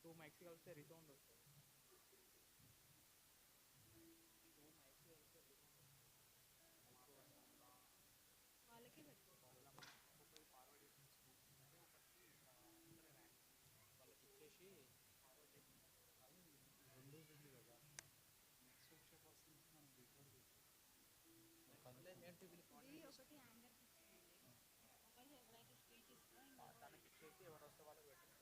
Two mics కలిస్తే resound వస్తుంది. Two mics కలిస్తే రిసౌండ్ వస్తుంది. మాకు వస్తుందా? వాళ్ళకే పెట్టు. వాళ్ళ ఒక్కొక్కరి ఫార్వర్డ్ చేసి అంటే ఒకరికి ఇస్తారా ర్యాంక్ వాళ్ళకి ఇచ్చేసి ఫార్వర్డ్ చేయకుండా విండోస్ ఉంది కదా, నెక్స్ట్ వచ్చే ఫస్ట్ నుంచి మనం రికార్డ్ చేస్తాం. నేను వీళ్ళు ఇది కోఆర్డినేట్ ఒకటి చేసుకుంటాం. యాంకర్కి ఇచ్చేయండి, ఒకటి ఎవరైతే స్పీచ్ ఇస్తారో తనకి ఇచ్చేసి ఎవరు వస్తే వాళ్ళకి పెట్టండి.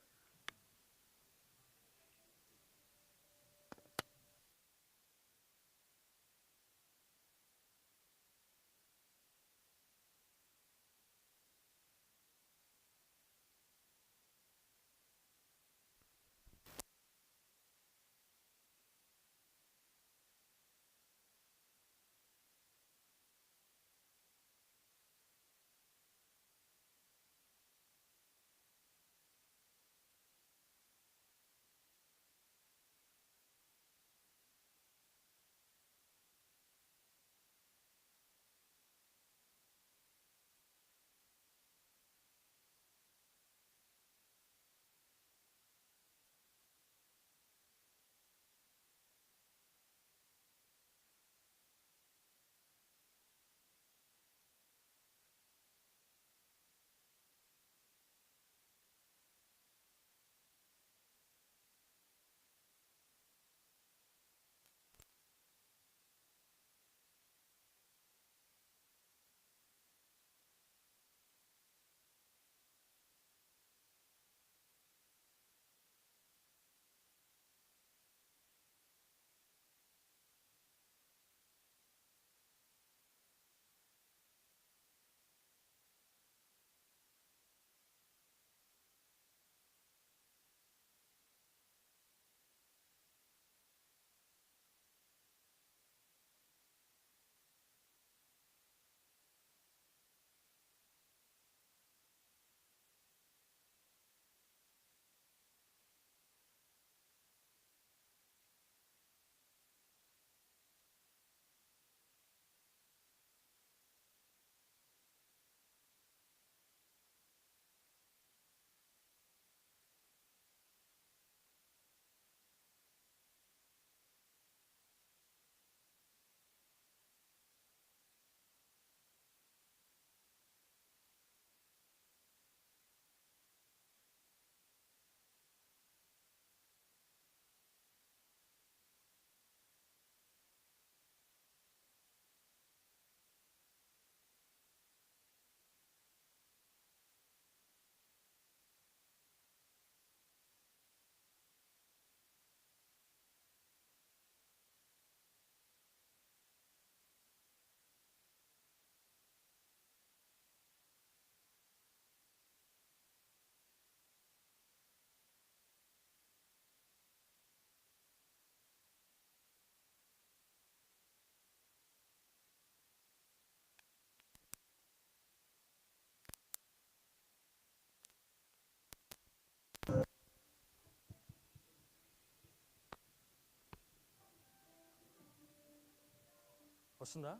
వస్తుందా?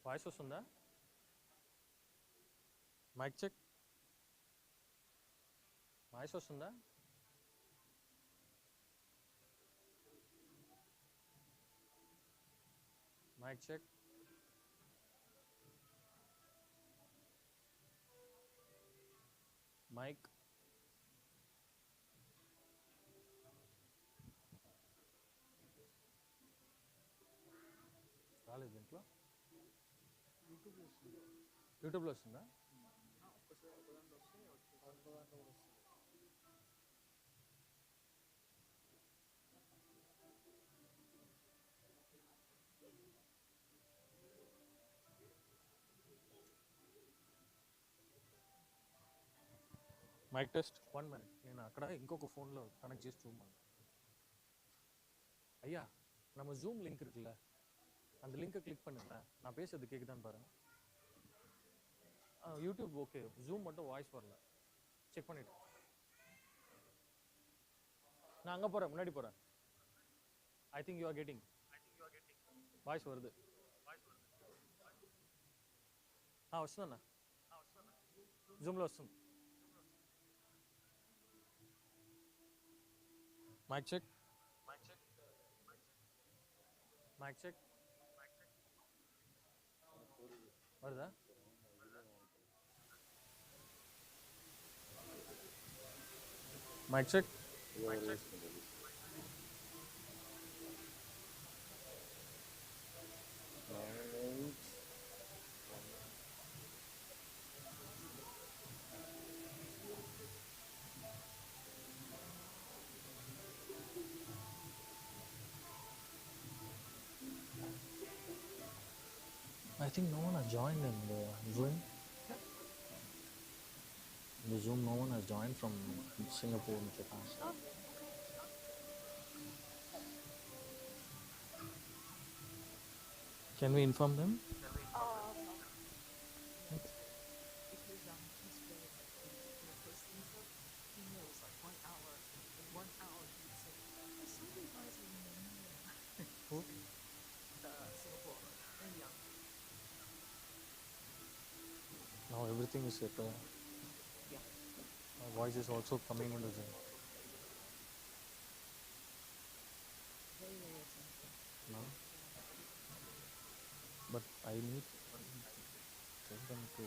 వాయిస్ వస్తుందా? Mic check. వాయిస్ వస్తుందా? Mic check. మైక్. రాలేదు దీంట్లో. యూట్యూబ్లో వస్తుంది. యూట్యూబ్లో వస్తుందా? ఒక్కసారి ఒక దాంట్లో వస్తే ఇంకో దాంట్లో కూడా వస్తుంది. Mic test 1 minute. నేను అక్కడ ఇంకొక ஃபோனில் கனெக்ட் చేసి చూడమన్నా. ஐயா, நம்ம ஜூம் லிங்க் இருக்குல்ல, அந்த லிங்கை கிளிக் பண்ணுங்க. நான் பேசுறது கேட்குதான்னு பாருங்க. யூடியூப் ஓகே, ஜூம் மட்டும் வாய்ஸ் வரல. செக் பண்ணிட்டு நான் அங்கே போகிறேன், முன்னாடி போகிறேன். I think you are getting voice வருது. వస్తుందన్నా, జూమ్లో వస్తుంది. Mic check. Mic check. வருதா? Mic check. I think no one has joined in the Zoom. The Zoom, no one has joined from Singapore and Japan. Oh, okay. Can we inform them? No. Because he's very like when he posts and stuff, he knows like 1 hour. In 1 hour he would say, "I saw you guys in Manila." Who? Singapore and Young. Now everything is set. Yeah. My voice is also coming in the Zoom. Very very attentive. No? Yeah. But I need tell them to.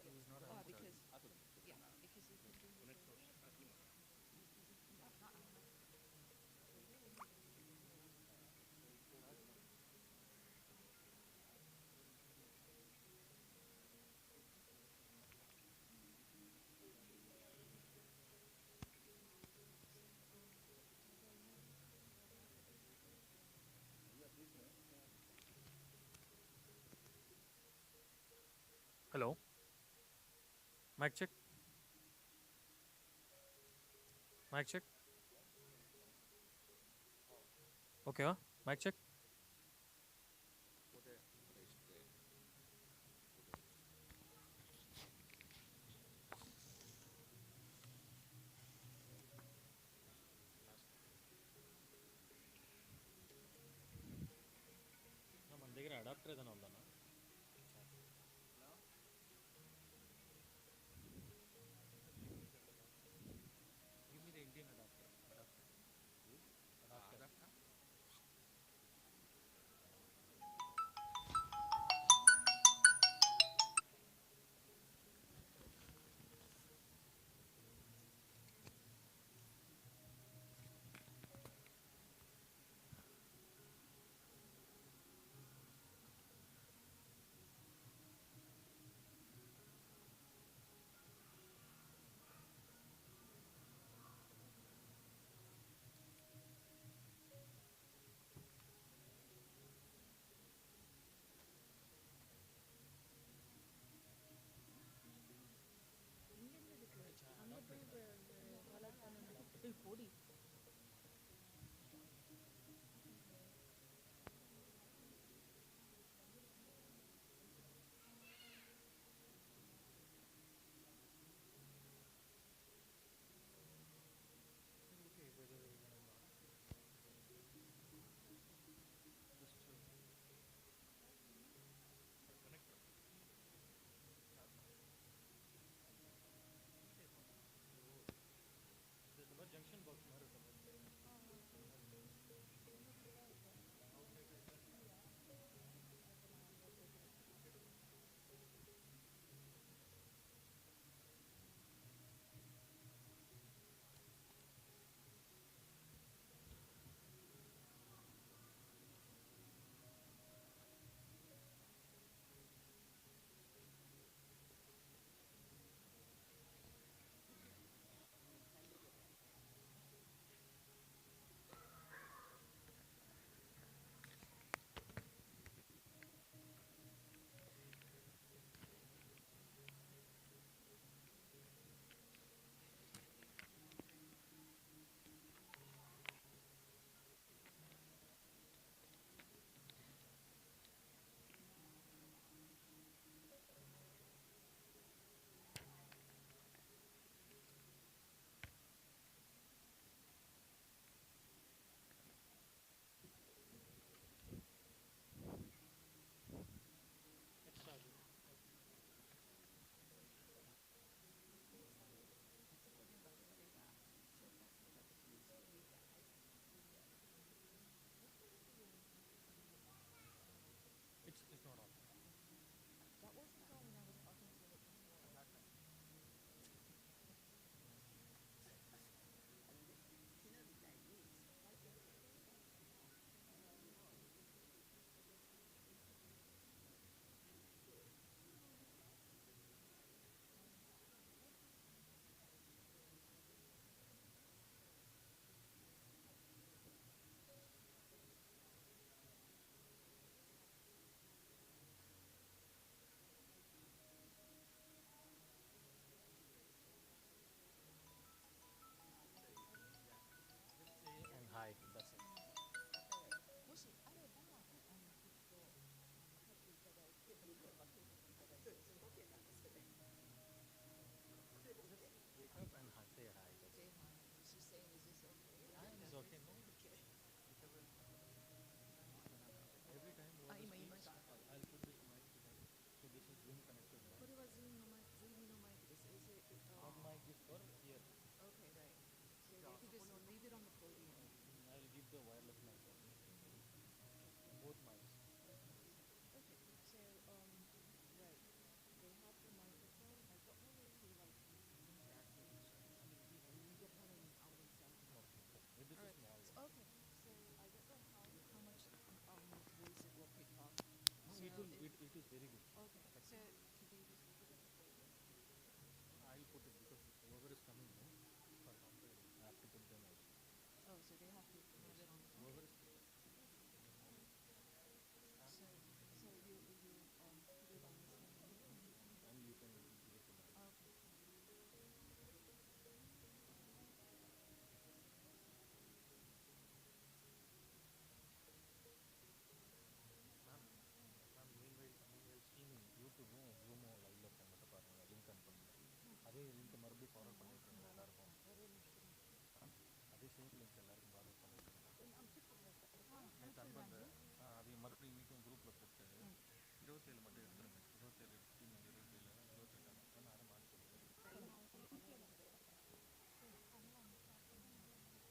So he wants to know if they could put Harvey in the ports. Oh, because yeah, because you can do it. Hello. Mic check. Mic check. Okay, mic check. మన దగ్గర adapter ఏదైనా ఉందా? Give me the Indian adapter. Adapter.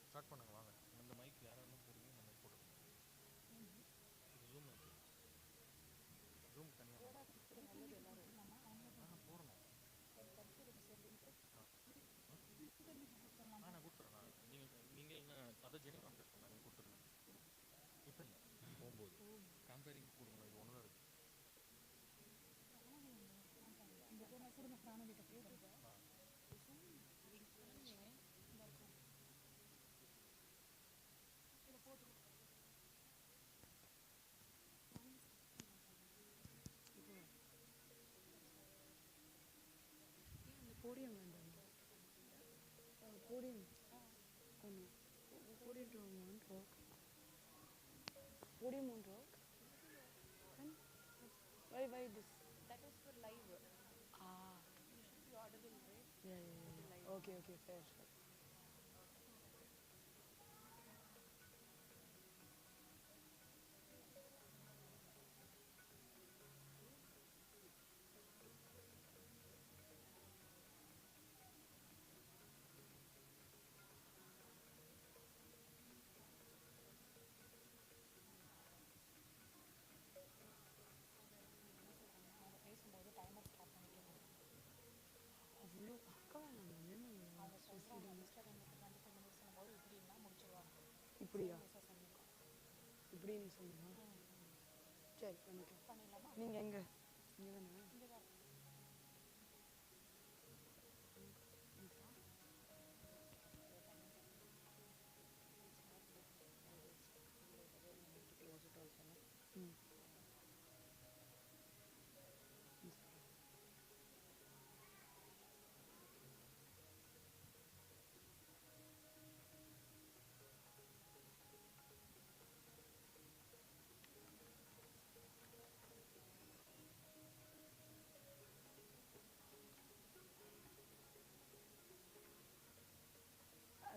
Start பண்ணுங்க வாங்க. அந்த mic யாரெல்லாம் போகிறீங்க அந்த மைக் போட்டுருங்க. இது ஜூம் மைக்கு. ஜூம் தனியாக போடணும். நான் கொடுத்துட்றேன். நீங்கள் என்ன அதை ஜெனி கான்டாக்ட் பண்ண நீங்கள் கொடுத்துருங்க. இப்போ இல்லை போகும்போது கம்பேரிங் கொடுங்க. இது ஒன்று தான் இருக்குது. போடியம் வேண்டாம். Podium podium to one rock. Podium on rock. Then why this? That is for live. Ah. You should be audible, right? Yeah. Okay, fair. பேசும்போது டைமர் ஸ்டார்ட் பண்ணிக்கணும். அவ்வளோ அக்கா அவங்க சொல்கிறாங்க இன்ஸ்டாகிராமுக்கு 25 மினிட்ஸ் போது இப்படின்னா முடிச்சிருவாங்க. இப்படியா? சொல்லியிருக்கோம். இப்படி நீ சொல்லுங்க. சரி பண்ணிடலாமா? நீங்கள் எங்கே? இங்கே தானே? இங்கே தான் இருக்கு.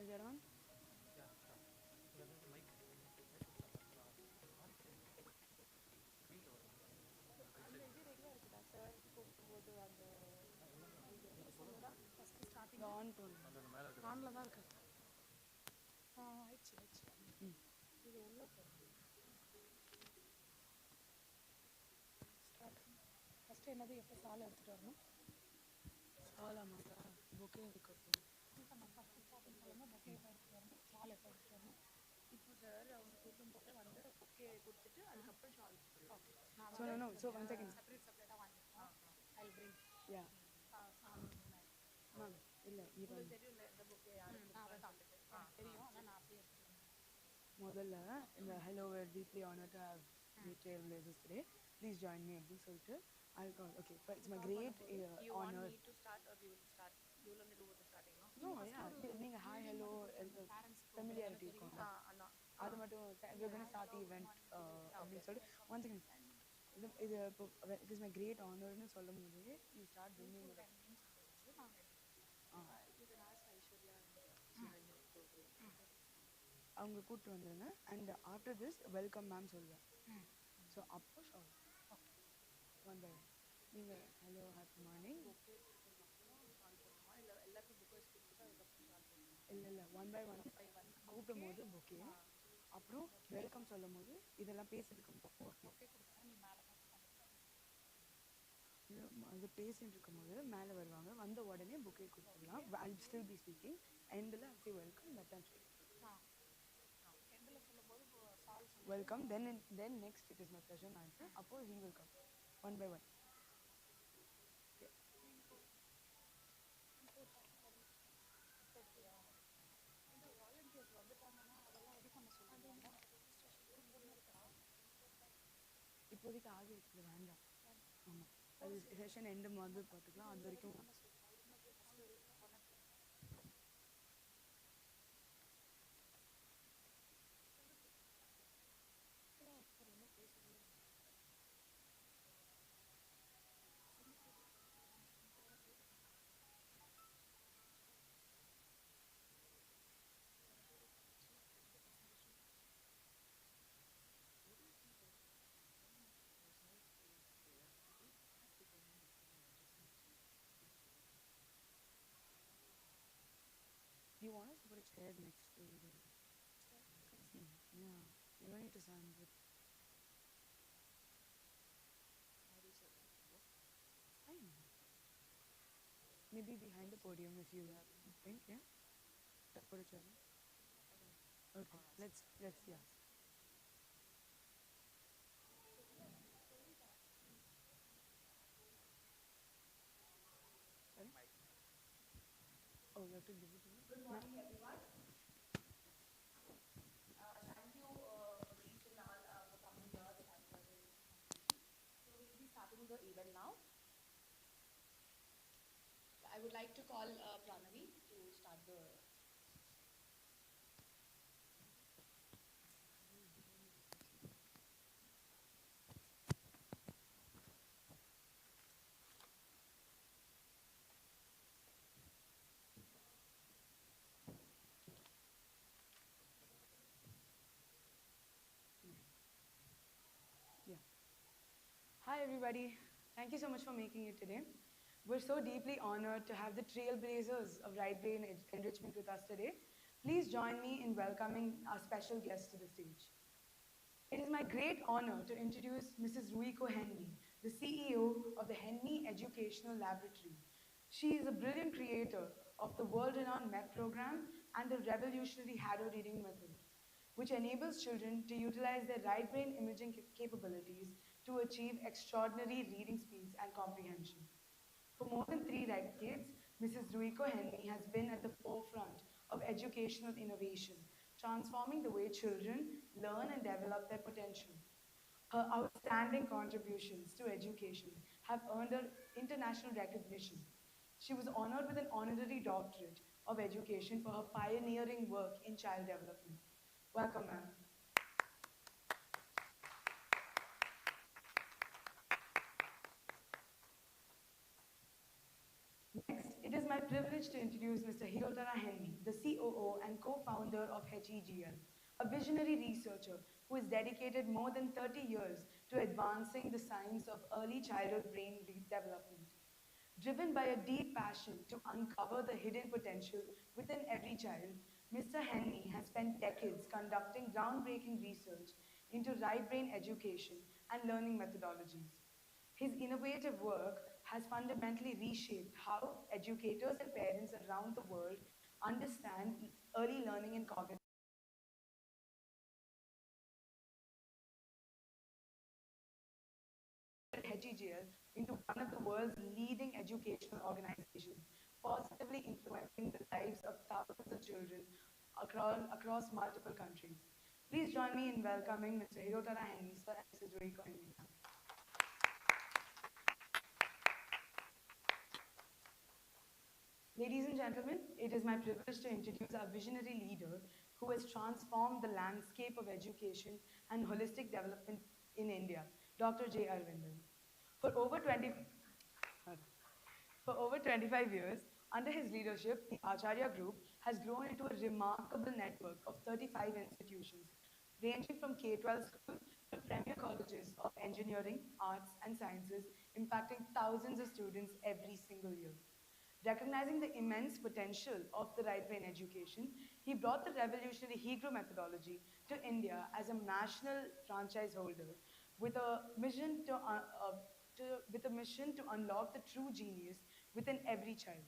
Is that on? Yeah start. இந்த மைக் அந்த இது ரெடியாக இருக்குதா சார்? கூப்பிடும்போது அந்த ஃபஸ்ட்டு ஸ்டார்டிங் ஆன் போடணும். அந்த மேலே இருக்குது. ஆனில் தான் இருக்குது. ஆயிடுச்சு. இது உள்ள போகுது. ஸ்டார்ட். ஃபஸ்ட்டு என்னது எப்போ சாலை எடுத்துகிட்டு வரணும்? சாலா மாட்டா பொக்கே எடுக்கணும். இப்போ நான் ஃபஸ்ட்டு ஸ்டார்டிங் சொல்லுங்கள். பொக்கே எப்போ எடுத்துகிட்டு வரணும்? சாலை எப்போ எடுத்துகிட்டு வரணும்? இப்போ சார் அவங்க கூப்பிட்டு வந்து ஓகே கொடுத்துட்டு அதுக்கப்புறம் ஷால். ஓகே. So one second. செப்பரேட்டாக வாங்கிக்கலாம். I bring. Yeah. மேம் இல்லை இது உங்களுக்கு தெரியும்ல இந்த புக்கு யாருக்கு தெரியும். ஆனால் நான் அப்படியே எடுத்துக்கிறேன். முதல்ல இந்த hello we're deeply honored to have meet trailblazers today. Please join me அப்படின்னு சொல்லிட்டு I'll call. Okay, but it's my great you want honor. me to start or you will start? You will only do the starting, no? No, yeah. நீங்க hi hello familiarity இருக்கும். அண்ணா அது மட்டும் we're going to start the event அப்படின்னு சொல்லிட்டு one second. இது இப்போ it is my great honorன்னு சொல்லும்போது you start bringing it up. அவங்க கூப்பிட்டு வந்துருங்க and after this welcome ma'am சொல்லுவேன். ஸோ அப்போ ஷால் ஒன் பை ஒன் நீங்கள் ஹலோ ஹாப்பி மார்னிங் இல்லை ஒன் பை ஒன் கூப்பிடும் போது ஓகே. அப்புறம் வெல்கம் சொல்லும் போது இதெல்லாம் பேசிட்டு அது பேசிட்டு இருக்கும்போது மேலே வருவாங்க. வந்த உடனே புக்கே கொடுத்துடலாம். ஐ ஸ்டில் பி ஸ்பீக்கிங் எண்டில் அப்படி welcome that time welcome then next it is my pleasure to answer. Appo he will come one by one. Okay. இப்போதைக்கு ஆகி வச்சுல வேண்டாம். ஆமாம் அது செஷன் எண்டு மாதிரி பார்த்துக்கலாம். அது வரைக்கும் head next to the. Yeah, you don't need to stand with. I know. Maybe behind the podium if you think, yeah? Put a chair. Okay, let's, yeah. Sorry? Oh, you have to give it to me? Good morning, everyone. Thank you, Manish and all, for coming here and for this competition. So we'll be starting the event now. I would like to call Pranavi to start the. Yeah. Hi, everybody. Thank you so much for making it today. We're so deeply honored to have the trailblazers of right brain enrichment with us today. Please join me in welcoming our special guest to the stage. It is my great honor to introduce Mrs. Ruiko Henry, the CEO of the Henry Educational Laboratory. She is a brilliant creator of the world-renowned MET program and the revolutionary Harrow reading method, which enables children to utilize their right brain imaging capabilities to achieve extraordinary reading speeds and comprehension. For more than 3 decades, Mrs. Ruiko Henry has been at the forefront of educational innovation, transforming the way children learn and develop their potential. Her outstanding contributions to education have earned her international recognition. She was honored with an honorary doctorate of education for her pioneering work in child development. Welcome, ma'am. Next, it is my privilege to introduce Mr. Hirotara Henry, the COO and co-founder of HEGL, a visionary researcher who has dedicated more than 30 years to advancing the science of early childhood brain development. Driven by a deep passion to uncover the hidden potential within every child, Mr. Henry has spent decades conducting groundbreaking research into right brain education and learning methodologies. His innovative work has fundamentally reshaped how educators and parents around the world understand early learning and cognitive. HEGL into one of the world's leading educational organizations, positively influencing the lives of thousands of children across multiple countries. Please join me in welcoming Mr. Hirotara Henry, sir, and Mrs. Ruiko Henry. Ladies and gentlemen, it is my privilege to introduce our visionary leader who has transformed the landscape of education and holistic development in India, Dr. J. Arvindan. For over 20, for over 25 years, under his leadership, the Acharya Group has grown into a remarkable network of 35 institutions, ranging from K-12 schools to premier colleges of engineering, arts, and sciences, impacting thousands of students every single year. Recognizing the immense potential of the right brain education, he brought the revolutionary Heguru methodology to India as a national franchise holder with a mission with a mission to unlock the true genius within every child.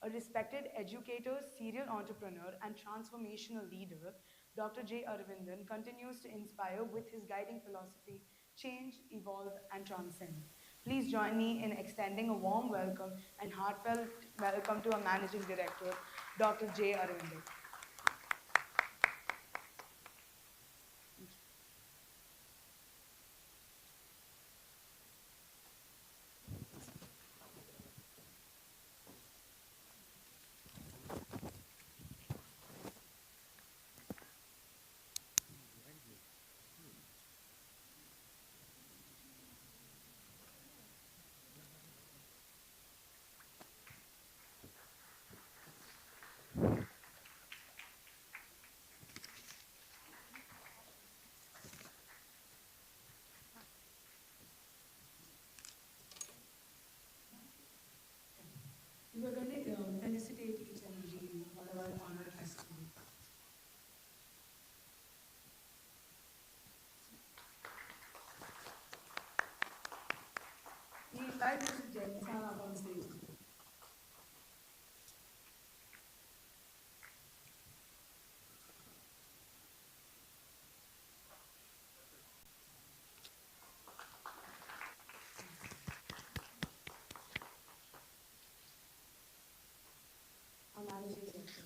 A respected educator, serial entrepreneur, and transformational leader, Dr. J. Arvindan continues to inspire with his guiding philosophy change, evolve, and transcend. Please join me in extending a warm welcome and heartfelt welcome to our Managing Director, Dr. J. Arvindan. invite Mr. Jain-san up on stage. Our managing director.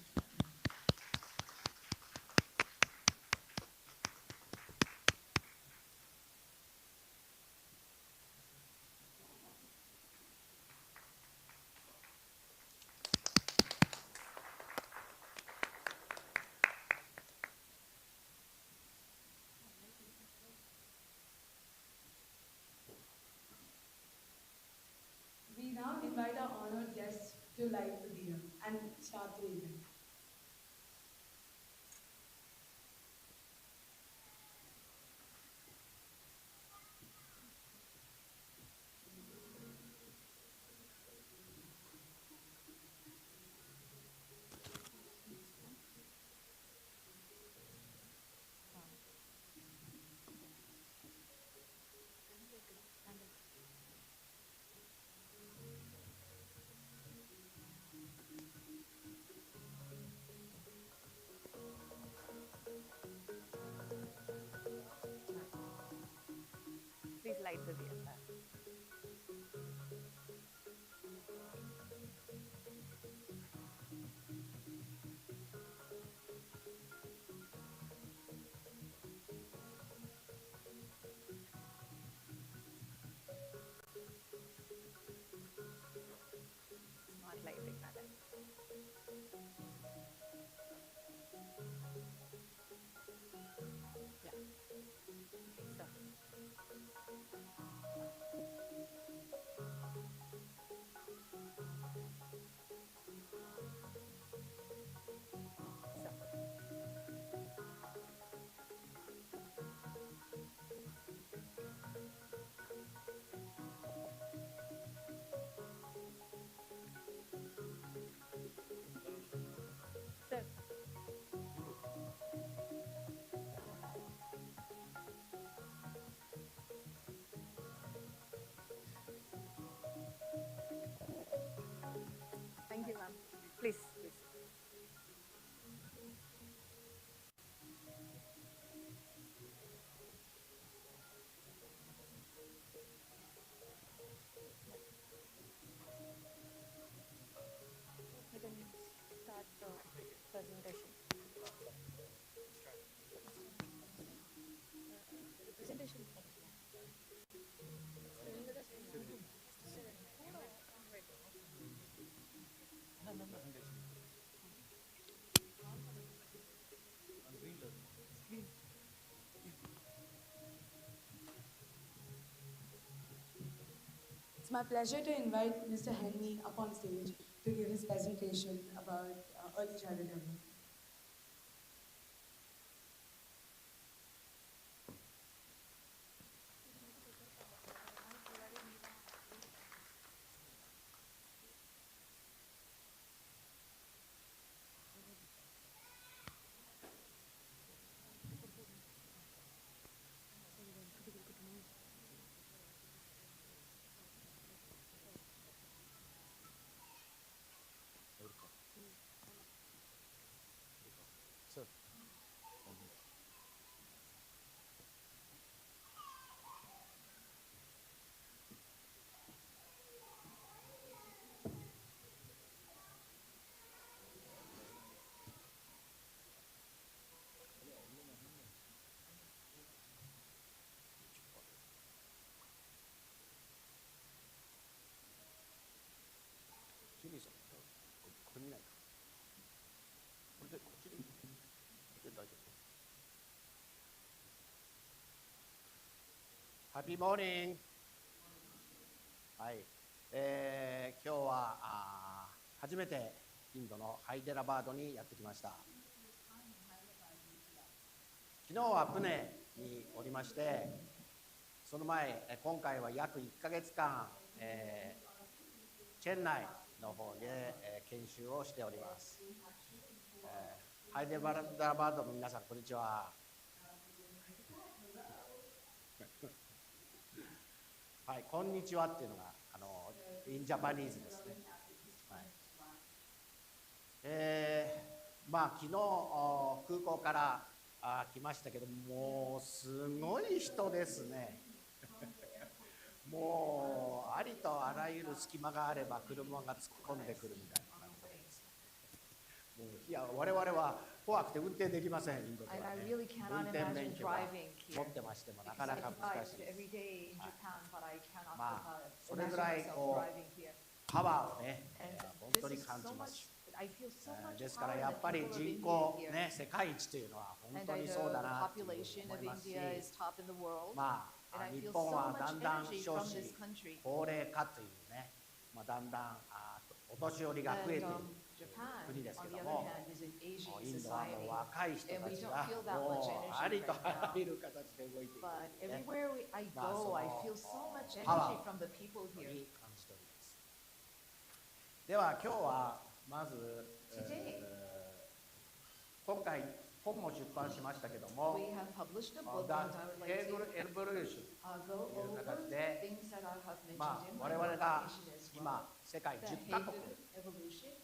We now invite our honored guests to light the diya and start the event. Please light the diya. It's not lighting, madam. Yeah. So. Sir. Thank you, ma'am. Please, please. We can start the presentation. Presentation. It's my pleasure to invite Mr. Henry up on stage to give his presentation about early childhood development. Sir.ジュリーさん、これ見ないか。これで、こっちでいいの？こっちで大丈夫。ハッピーモーニング。はい。今日は初めてインドのハイデラバードにやってきました。昨日はプネにおりまして、その前、今回は約1ヶ月間、チェンナイの方で、研修をしております。ハイデラバードの皆さん、こんにちは。はい、こんにちはっていうのが in Japanese ですね。はい。まあ昨日空港から来ましたけど、もうすごい人ですね。もうありとあらゆる隙間があれば車が突っ込んでくるみたいな感じです。もういや我々は怖くて運転できません、インドではね。運転免許は持ってましてもなかなか難しいです。まあそれぐらいこうパワーをね、本当に感じます。ですからやっぱり人口ね、世界一というのは本当にそうだなと思いますし、まあ日本はだんだん少子高齢化というね、まあだんだんお年寄りが増えている国ですけども、インドはもう若い人たちがもうありとあらゆる形で動いているので、ね、まあそのパワーを本当に感じております。では今日はまず、今回本も出版しましたけども、Heguruエボリューションという形で、まあ我々が今世界10カ国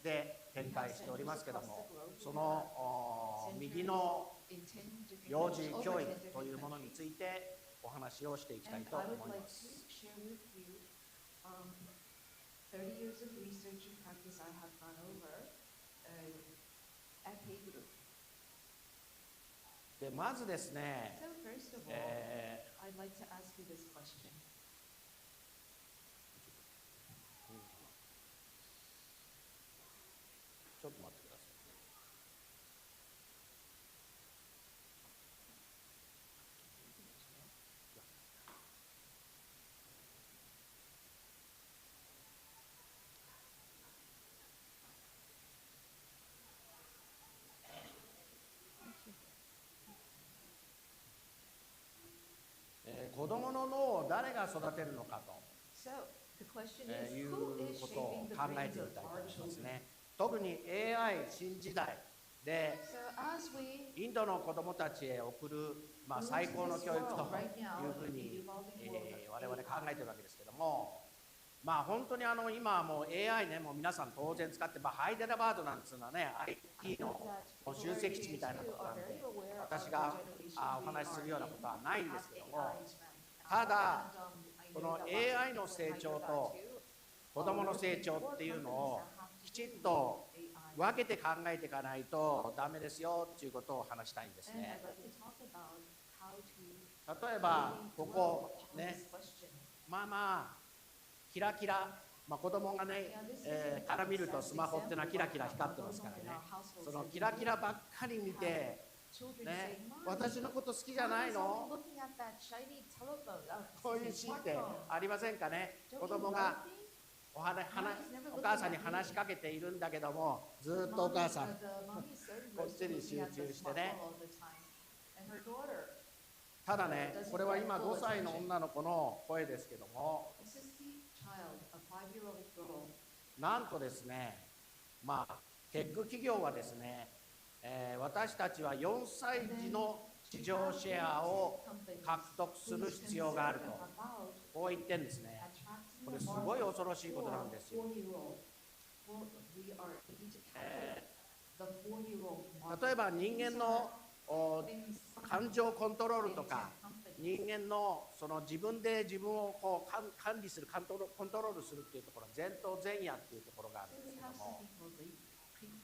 で展開しておりますけども、その右の幼児教育というものについてお話をしていきたいと思います。30 years of research and practice I have gone over at Heguru. でまずですね、 So first of all, I'd like to ask you this question. ちょっと待ってください。子供の脳を誰が育てるのかと、So the question い is, う who is ことを shaping the 考え brains てみ of たいと our 思います children? ね。特に AI 新時代で So as we インドの子どもたちへ送る、まあ、最高の教育というふうに、我々考えているわけですけども、まあ本当に今はもう AI ね、もう皆さん当然使って、まあ、ハイデラバードなんていうのはね IT の集積地みたいなところなんで、私がお話しするようなことはないんですけども、ただこの AI の成長と子どもの成長っていうのをきちっと分けて考えていかないとダメですよっていうことを話したいんですね。例えばここね、まあまあキラキラ、まあ、子供がね、から見るとスマホっていうのはキラキラ光ってますからね、そのキラキラばっかり見て、ね、私のこと好きじゃないの？こういうシーンってありませんかね。子供がお母さんに話しかけているんだけども、ずっとお母さんこっちに集中してね。ただね、これは今5歳の女の子の声ですけども、なんとですね、まあテック企業はですね、私たちは4歳児の市場シェアを獲得する必要があると、こう言ってるんですね。これすごい恐ろしいことなんですよ。例えば人間の感情コントロールとか、人間のその自分で自分をこう管理するコントロールするっていうところ、前頭前野っていうところがあるんですけども、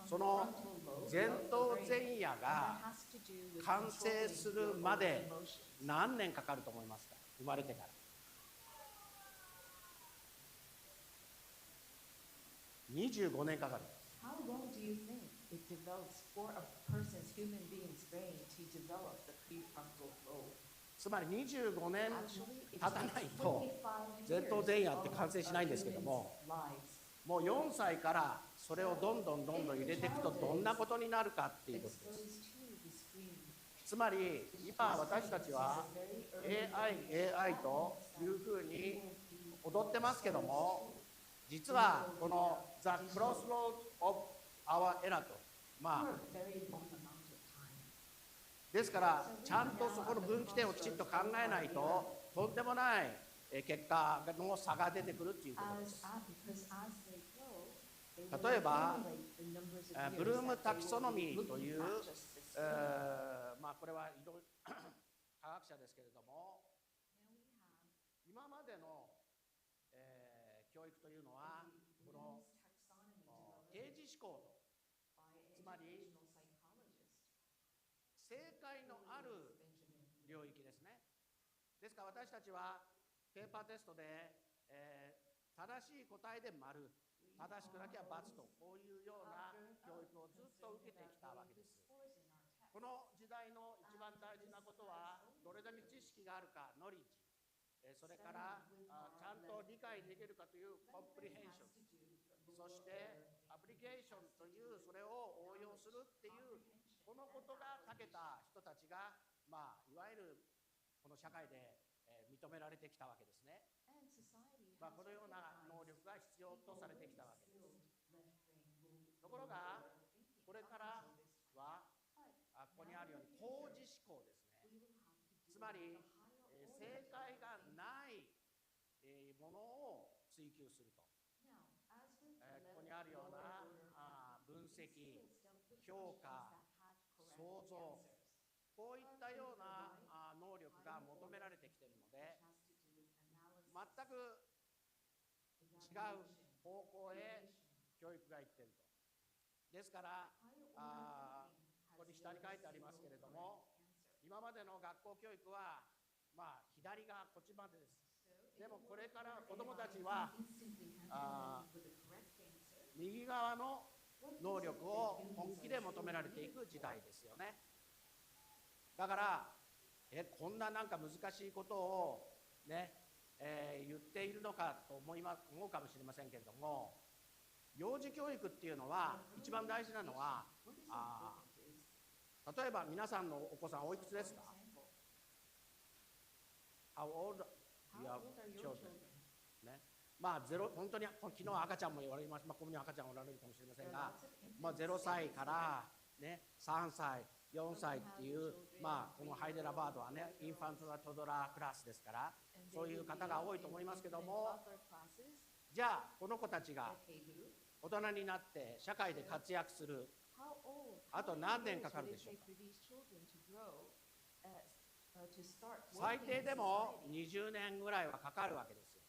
その前頭前野が完成するまで何年かかると思いますか？生まれてから。25年かかる。How long do you think it develops for a person's human being's brain to develop the prefrontal lobe? つまり25年経たないと前頭前野って完成しないんですけども、もう4歳からそれをどんどん入れていくとどんなことになるかっていうことです。つまり今私たちは AI というふうに踊ってますけども、実はこの The Crossroads of Our Era と、まあですからちゃんとそこの分岐点をきちっと考えないととんでもない結果の差が出てくるということです。 because as they grow, they 例え will ば accumulate the numbers of ブルー years ム that タ they キ will ソノ be ミーとい looking う at just this. これはいろいろ科学者ですけれども、 Now we have 今までの、教育というのはこの Bloom's taxonomy 定 developed 時思考 by つまり educational psychologist 正解のある Benjamin. 領域ですね。ですから私たちはペーパーテストで、正しい答えで丸、正しくなきゃ×と、こういうような教育をずっと受けてきたわけです。この時代の一番大事なことは、どれだけ知識があるか、ノリッジ、それからちゃんと理解できるかというコンプリヘンション、そしてアプリケーションというそれを応用するっていうこのことが長けた人たちが、いわゆるこの社会で認められてきたわけですね。このような能力が必要とされてきたわけです。ところがこれからはここにあるように高次思考ですね。つまり正解がないものを追求すると、ここにあるような分析、評価、想像、こういったような能力が求められてきているので、全く違う方向へ教育がいっていると。ですからここに下に書いてありますけれども、今までの学校教育は左がこっちまでです。でもこれから子どもたちは右側の能力を本気で求められていく時代ですよね。だからこんななんか難しいことをね、言っているのかと思うかもしれませんけれども、幼児教育っていうのは一番大事なのは例えば皆さんのお子さんおいくつですか？ How old your children? ね、本当に昨日赤ちゃんも言われました。ここに赤ちゃんおられるかもしれませんが、0歳からね3歳4歳っていう、このハイデラバードはねインファントラトドラークラスですから、そういう方が多いと思いますけども、じゃあこの子たちが大人になって社会で活躍するあと何年かかるでしょうか？最低でも20年ぐらいはかかるわけですよ。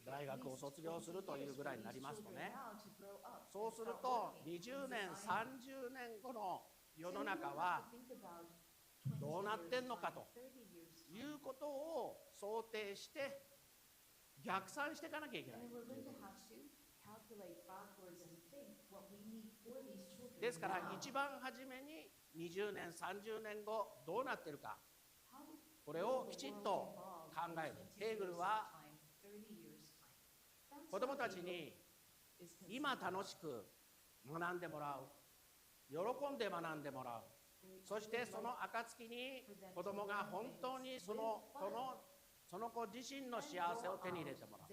大学を卒業するというぐらいになりますとね、そうすると20年30年後の世の中はどうなってんのかということを想定して逆算していかなきゃいけない。ですから一番初めに20年30年後どうなってるか、これをきちんと考える。ヘーグルは子どもたちに今楽しく学んでもらう、喜んで学んでもらう、そしてその暁に子どもが本当にその子自身の幸せを手に入れてもらう、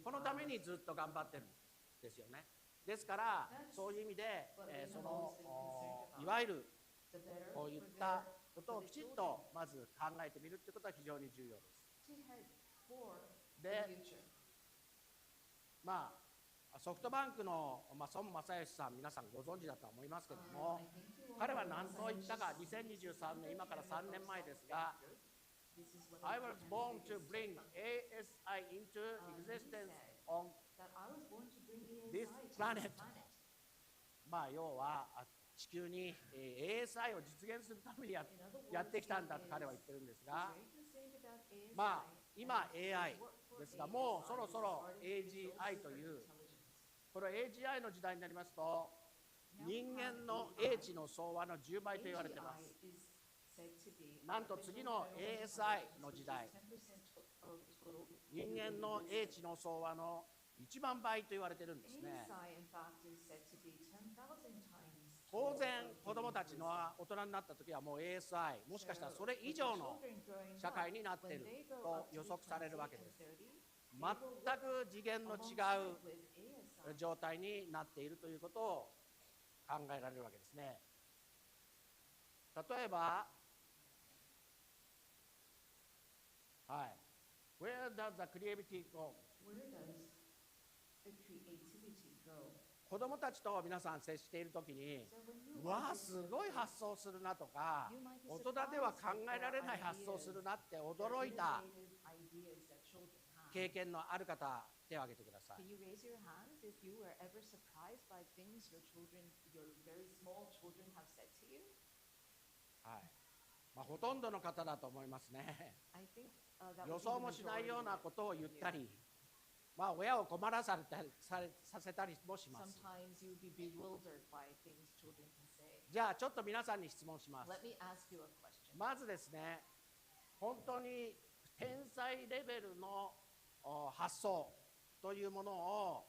このためにずっと頑張ってるんですよね。ですからそういう意味で、いわゆるこういったことをきちんとまず考えてみるということは非常に重要です。で、ソフトバンクの孫正義さん、皆さんご存知だと思いますけれども、彼は何と言ったか、2023年、今から3年前ですが、I was born to bring ASI into existence on this planet。要は地球に ASI を実現するためにやってきたんだと彼は言ってるんですが、今 AI ですが、もうそろそろ AGI という、これは AGI の時代になりますと人間の英知の総和の10倍と言われています。なんと次の ASI の時代、人間の英知の総和の1万倍と言われてるんですね。当然子どもたちの大人になった時はもう ASI、 もしかしたらそれ以上の社会になっていると予測されるわけです。全く次元の違う状態になっているということを考えられるわけですね。例えばはい。Where does the creativity go? Where does the creativity go? 子供たちと皆さん接しているときに、 So when you わあ are すごい発想するなとか、 you might be 大人では考えられない surprised 発想 at する their なって ideas, 驚いた innovative ideas that children have. 経験のある方、手を挙げてください。 Can you raise your hands if you were ever surprised by things your very small children have said to you? はい。まあ、ほとんどの方だと思いますね。 I think that 予 would be 想 the もしない majority よう of な it. ことを言ったり、まあ、親を困らされたりさせたりもします。 Sometimes you'd be bewildered by things children can say. じゃあちょっと皆さんに質問します。 Let me ask you a question. まずですね、本当に天才レベルの発想というものを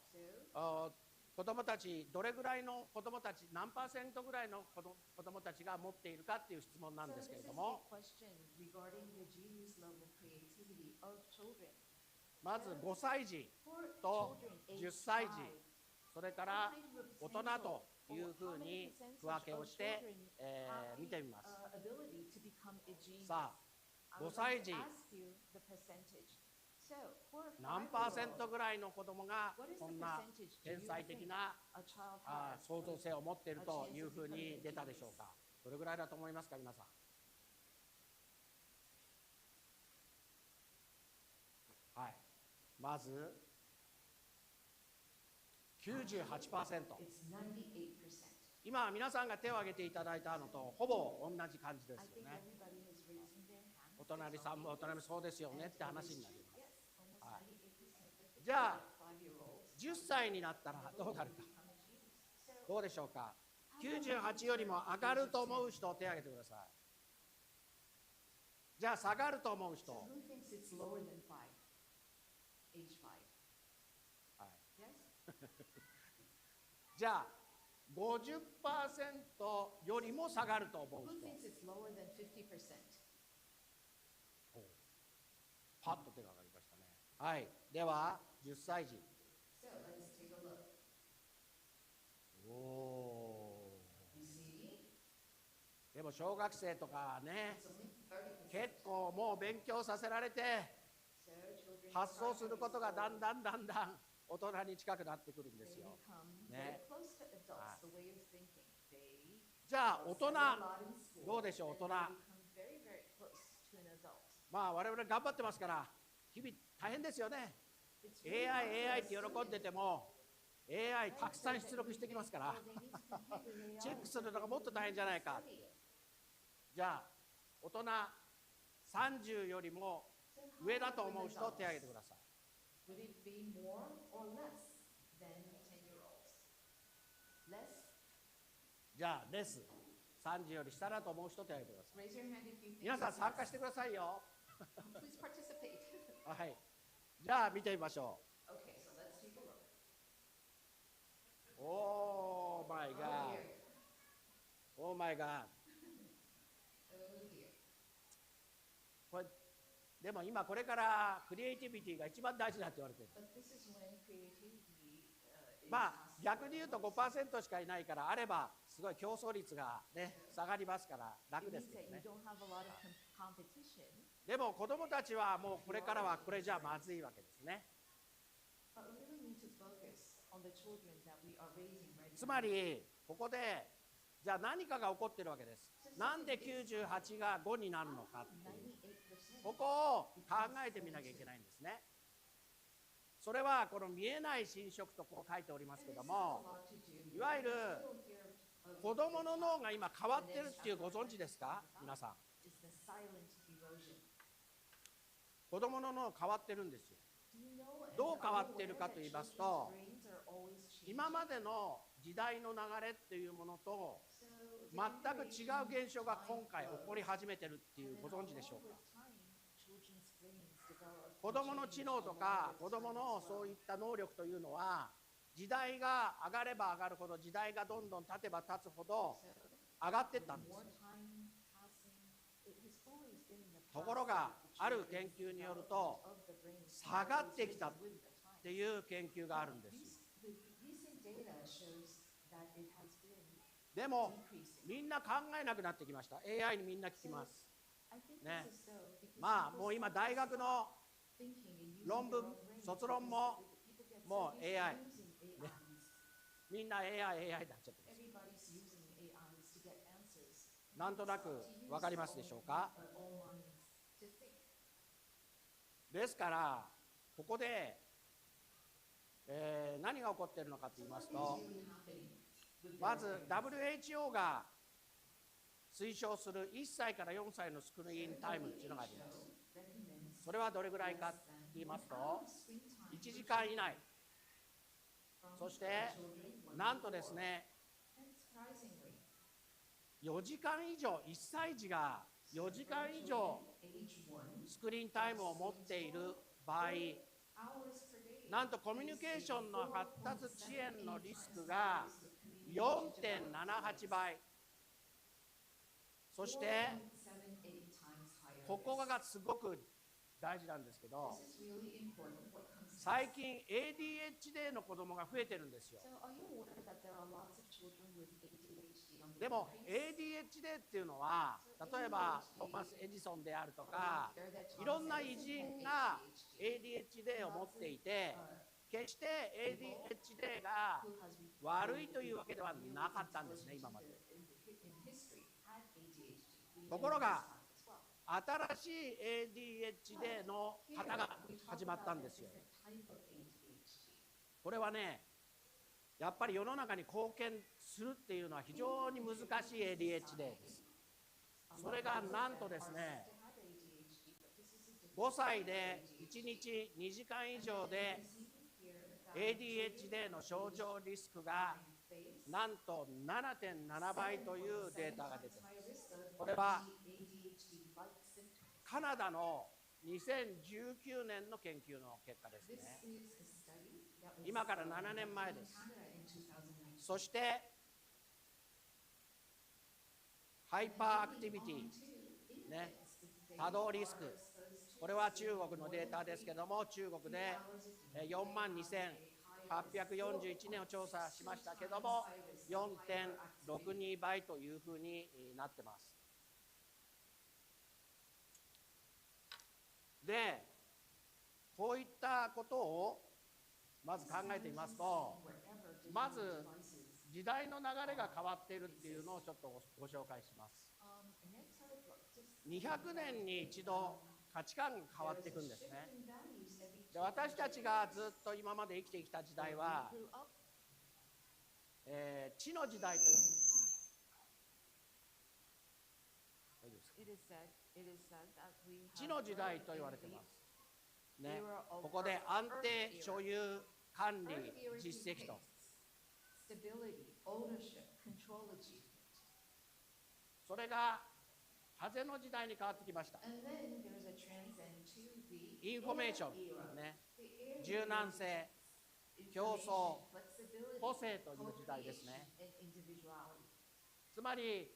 So, 子どもたち、どれぐらいの子どもたち、何%ぐらいの子どもたちが持っているかっていう質問なんですけれども、 this is a question regarding the genius level creativity of children. まず5歳児 For と children 10 age 歳児、 5, それから大人というふうに区分けをして、見てみます。 ability to become a genius. さあ、 I would 5 like 歳児 to ask you the percentage. So, for a 何 5-year-old, %ぐらいの子どもが what is こ the んな percentage do 天 you 才的 think な a child has 創造性を持っているというふうに出たでしょうか。どれぐらいだと思いますか、皆さん。はい。まず98%。 It's 98%. 今皆さんが手を挙げていただいたのとほぼ同じ感じで I すよ think ね。 everybody is raising their hands. お隣さんもお隣もそうですよねって話になります。 Yes, almost はい。 98%. じゃあ 5-year-olds 10歳になったらどうなるか。 become a genius. So, どうでしょうか。98よりも上がると思う人手を挙げてください。じゃあ下がると思う人。 so who thinks it's lower than 5? Age 5. はい。 Yes? じゃあ 50% よりも下がると思う Who 人。 thinks it's lower than 50%? パッと手が上がりましたね。はい。では10歳児。 So let's take a look. おお。 You see? でも小学生とかね、 It's only 30%. 結構もう勉強させられて So children 発想することがだん start だん大人に近くなってくるんです they よ。 become ね。 very close to adults, Ah. the way of thinking. They じゃあ大人 study a lot in school, どうでしょう、 and 大人。 they become very, very close to an adult. まあ我々頑張ってますから日々大変ですよね。 It's really hard for AI っ us て喜ん students, でても AI たくさん right? 出力してきますから Well, they need to compete with AI, チェックする so のがもっと大変じゃないか。 they need to study it. じゃあ大人30よりも So how 上だと about 思う with 人手を挙げ adults? てください。 Would it be more or less than 10-year-olds? Less? じゃあレス30より下だと思う人手を挙げてください。 Raise your hand if you think 皆さん it's 参加 less. してくださいよ。 Please participate. はい。じゃあ見てみましょ Okay, so let's take a look. う。オーマイ Oh, ガー here. オーマイガー。 Oh, here. これでも今これからクリエイティビティが一番大事だって言われてる。 But this is when creativity is まあ asked 逆に言うと 5% しかいないからあればすごい競争率がね下がりますから楽 It で means すけ that ど you ね。 don't have a lot of competition, でも子どもたちはもうこれからはこれじゃまずいわけですね。 but we really need to focus on the children that we are raising right つ now. まりここでじゃあ何かが起こってるわけです。なんで98が5になるのかっていうここを考えてみなきゃいけないんですね。それはこの見えない侵食とこう書いておりますけども、いわゆる子どもの脳が今変わってるっていうご存知ですか皆さん。 Is the silent erosion. 子どもの脳変わってるんですよ。 Do you know and どう are 変 you わってい aware るか that と言います children's と brains are always changing? 今までの時代の流れっていうものと So 全く違う現象が今回起こり始めてるっていうご存知でしょうか。子どもの知能とか子どものそういった能力というのは時代が上がれば上がるほど時代がどんどん経てば経つほど上がっていったんです。ところがある研究によると下がってきたっていう研究があるんですよ。でもみんな考えなくなってきました。 AI にみんな聞きます。ね、まあもう今大学の論文、卒論ももう AI、ね、みんな AI になっちゃってます。なんとなく分かりますでしょうか。ですからここで、何が起こっているのかと言いますと、まず WHO が推奨する1歳から4歳のスクリーンタイムというのがあります。それはどれぐらいかと言いますと、1時間以内。そしてなんとですね、4時間以上、1歳児が4時間以上スクリーンタイムを持っている場合、なんとコミュニケーションの発達遅延のリスクが 4.78 倍。そしてここがすごく大事なんですけど、最近 ADHD の子供が増えてるんですよ。でも ADHD っていうのは、例えばトーマス・エジソンであるとか、いろんな偉人が ADHD を持っていて、決して ADHD が悪いというわけではなかったんですね、今まで。ところが新しい ADHD の方が始まったんですよ。これはね、やっぱり世の中に貢献するっていうのは非常に難しい ADHD です。それがなんとですね、5歳で1日2時間以上で ADHD の症状リスクがなんと 7.7 倍というデータが出ています。これはカナダの2019年の研究の結果ですね。今から7年前です。そしてハイパーアクティビティ、ね、多動リスク、これは中国のデータですけども、中国で42,841年を調査しましたけども 4.62 倍というふうになってます。で、こういったことをまず考えてみますと、まず時代の流れが変わっているっていうのをちょっとご紹介します。200年に一度価値観が変わっていくんですね。で、私たちがずっと今まで生きてきた時代は、知の時代という知の時代と言われています、ね、ここで安定、所有、管理、実績と、それが風の時代に変わってきました。インフォメーション、ね、柔軟性、競争、個性という時代ですね。つまり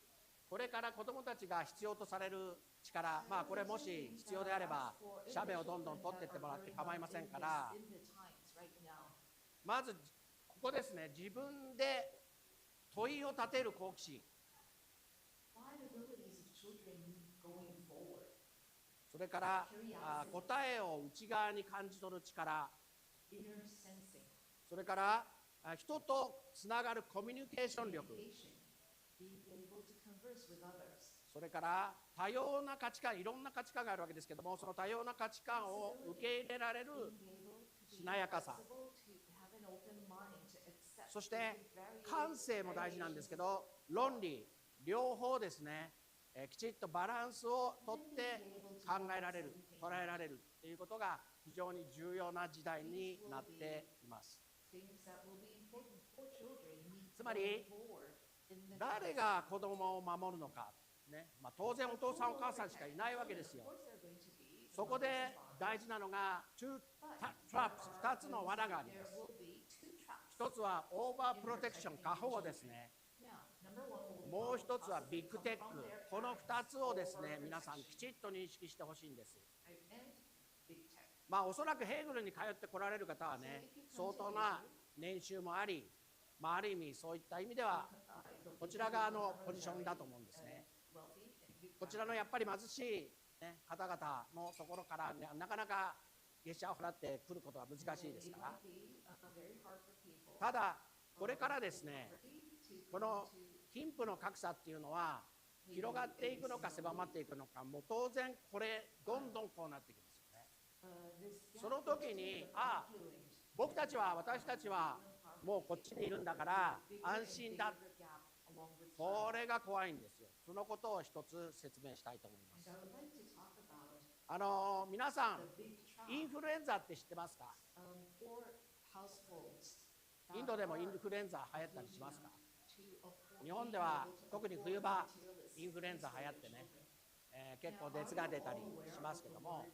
これから子どもたちが必要とされる力、まあこれもし必要であれば写メをどんどん取っていってもらって構いませんから、まずここですね、自分で問いを立てる好奇心、それから答えを内側に感じ取る力、それから人とつながるコミュニケーション力、それから多様な価値観、いろんな価値観があるわけですけども、その多様な価値観を受け入れられるしなやかさ、そして感性も大事なんですけど、論理、両方ですね、きちっとバランスをとって考えられる、捉えられるということが非常に重要な時代になっています。つまり誰が子供を守るのか、ね、当然お父さんお母さんしかいないわけですよ。そこで大事なのが2 つの罠があります。一つはオーバープロテクション、過保護ですね。もう一つはビッグテック、この2つをですね、皆さんきちっと認識してほしいんです。おそらくヘーグルに通ってこられる方はね、相当な年収もあり、ある意味そういった意味ではこちら側のポジションだと思うんですね。こちらのやっぱり貧しい、ね、方々のところから、ね、なかなか月謝を払ってくることは難しいですから、ただこれからですね、この貧富の格差っていうのは広がっていくのか狭まっていくのか、もう当然これどんどんこうなってきますよね。その時に僕たちは私たちはもうこっちにいるんだから安心だ、これが怖いんですよ。そのことを一つ説明したいと思います。皆さんインフルエンザって知ってますか？インドでもインフルエンザ流行ったりしますか？日本では特に冬場インフルエンザ流行ってね、結構熱が出たりしますけども、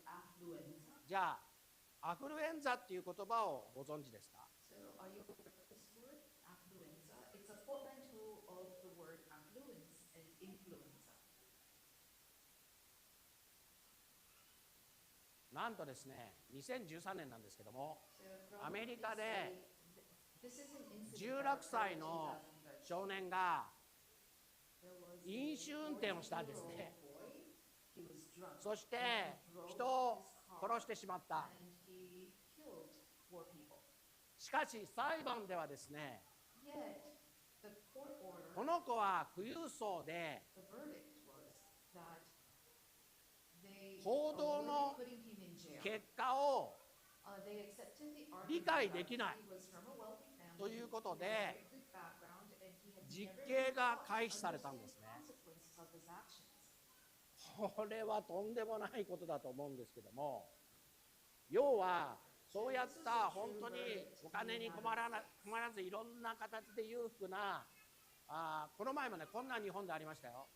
じゃあアフルエンザっていう言葉をご存知ですか？なんとですね、2013年なんですけども、アメリカで16歳の少年が飲酒運転をしたんですね。そして人を殺してしまった。しかし裁判ではですね、この子は富裕層で報道の結果を理解できないということで実刑が回避されたんですね。これはとんでもないことだと思うんですけども、要はそうやった本当にお金に困らずいろんな形で裕福な、この前もねこんな日本でありましたよ。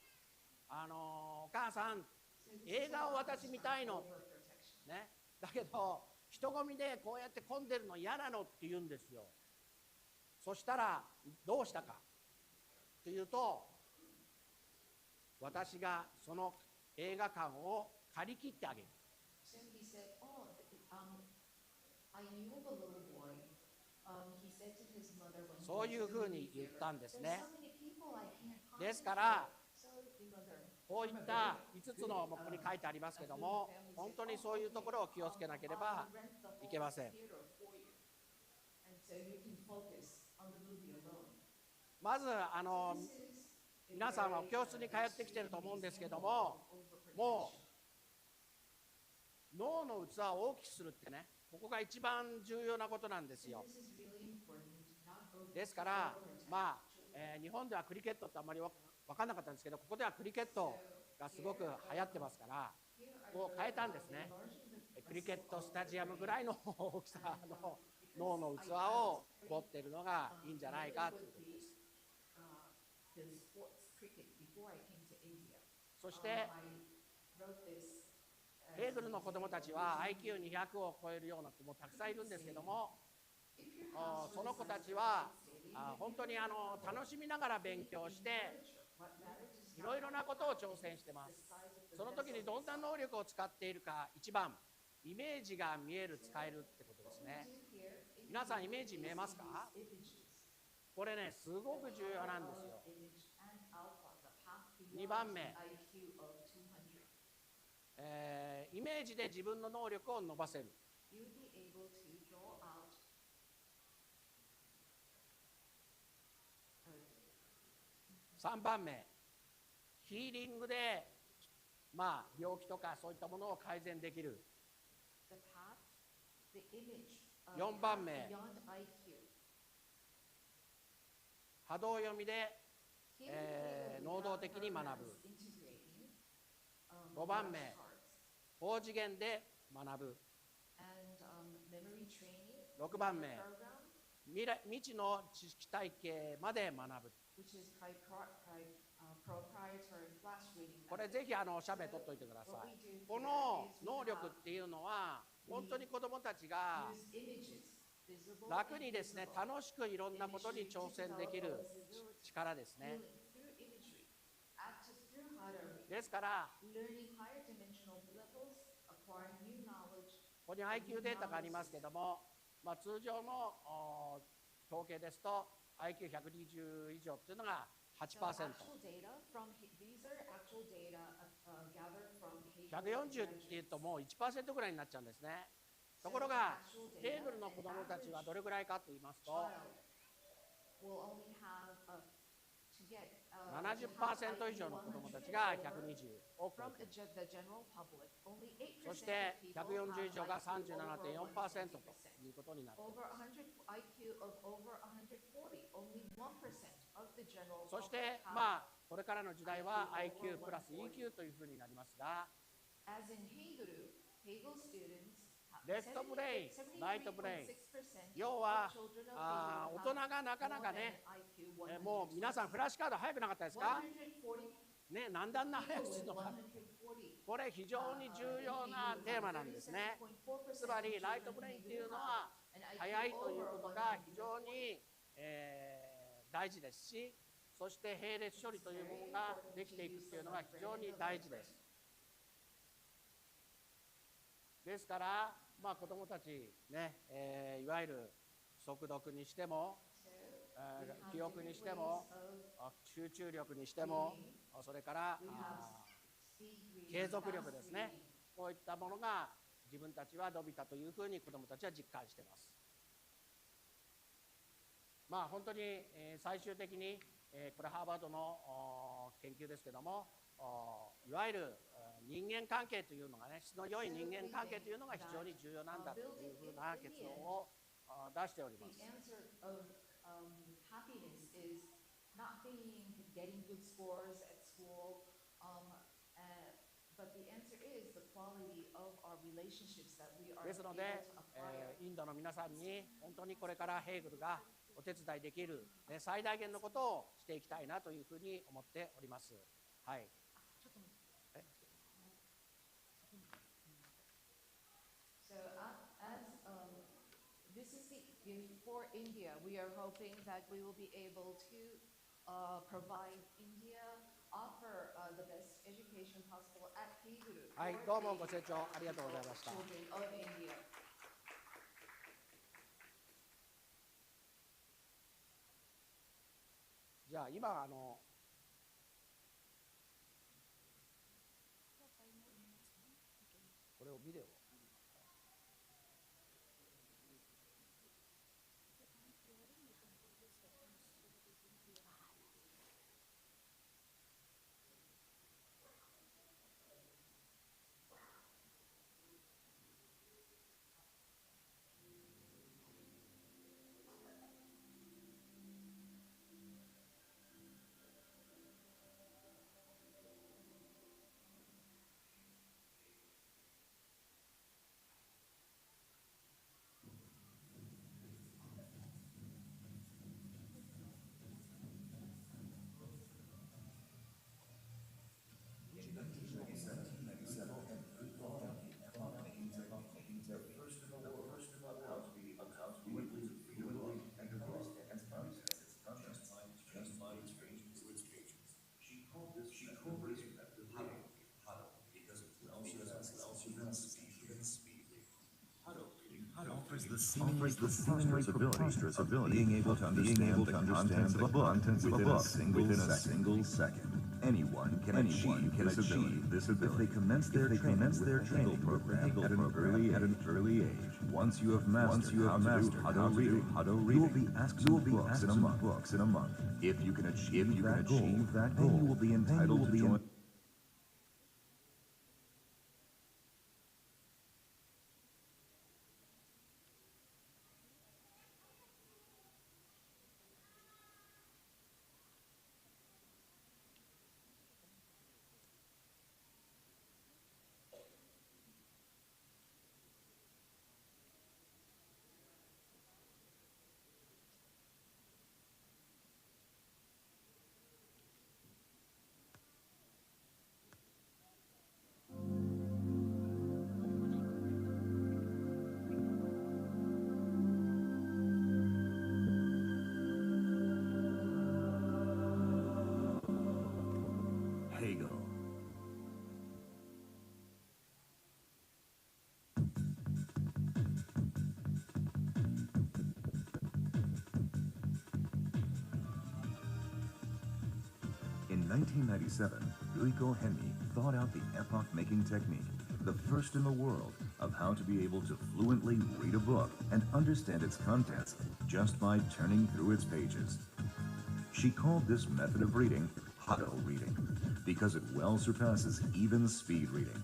お母さん映画を私見たいの、ね、だけど人混みでこうやって混んでるの嫌なのって言うんですよ。そしたらどうしたかというと、私がその映画館を借り切ってあげる。そういうふうに言ったんですね。ですからこういった5つの、ここに書いてありますけども、本当にそういうところを気をつけなければいけません。まず皆さんは教室に通ってきていると思うんですけども、もう脳の器を大きくするってね、ここが一番重要なことなんですよ。ですから日本ではクリケットってあんまり分かんなかったんですけど、ここではクリケットがすごく流行ってますから、こう変えたんですね。クリケットスタジアムぐらいの大きさの脳の器を持っているのがいいんじゃないかということです。そしてヘーグルの子どもたちは IQ200 を超えるような子もたくさんいるんですけども、その子たちは本当に楽しみながら勉強していろいろなことを挑戦してます。その時にどんな能力を使っているか、一番イメージが見える、使えるってことですね。皆さんイメージ見えますか？これねすごく重要なんですよ。2番目、イメージで自分の能力を伸ばせる。3番目、ヒーリングで病気とかそういったものを改善できる。4番目、波動読みで、能動的に学ぶ。5番目、高次元で学ぶ。6番目、未知の知識体系まで学ぶ。これぜひおしゃべり取っといてください。この能力っていうのは本当に子どもたちが楽にですね、楽しくいろんなことに挑戦できる力ですね。ですからここに IQ データがありますけども、通常の統計ですと IQ120 以上っていうのが8%。140っていうともう 1% ぐらいになっちゃうんですね。ところがヘーグルの子どもたちはどれぐらいかと言いますと、70% 以上の子どもたちが120を超えています。そして140以上が 37.4% ということになっています。そしてこれからの時代は IQ プラス EQ というふうになりますが、レフトブレイン、ライトブレイン、要は大人がなかなかね、もう皆さんフラッシュカード早くなかったですかね、なんであんな早くするのか。これ非常に重要なテーマなんですね。つまりライトブレインっていうのは早いということが非常に、大事ですし、そして並列処理という部分ができていくっていうのが非常に大事です。ですから子どもたちね、いわゆる速読にしても、記憶にしても、集中力にしても、それから継続力ですね、こういったものが自分たちは伸びたというふうに子どもたちは実感しています。本当に最終的にこれハーバードの研究ですけども、いわゆる人間関係というのがね、質の良い人間関係というのが非常に重要なんだというふうな結論を出しております。ですので、インドの皆さんに本当にこれからヘーグルがお手伝いできる最大限のことをしていきたいなというふうに思っております。はい。This is the gift for India. We are hoping that we will be able to provide India, offer the best education possible at Heguru. はい、どうもご清聴ありがとうございました。Children of India. じゃあ今これをビデオ。offers the seemingly preposterous ability being able to understand the contents of a book within a single second. Anyone can achieve this ability if they commence their training program at an early age. Once you have mastered how to read, you will be asked some books in a month. If you can achieve that goal, then you will be entitled to join. 1997, Ruiko Hemi thought out the epoch-making technique, the first in the world, of how to be able to fluently read a book and understand its contents just by turning through its pages. She called this method of reading Hado reading because it well surpasses even speed reading.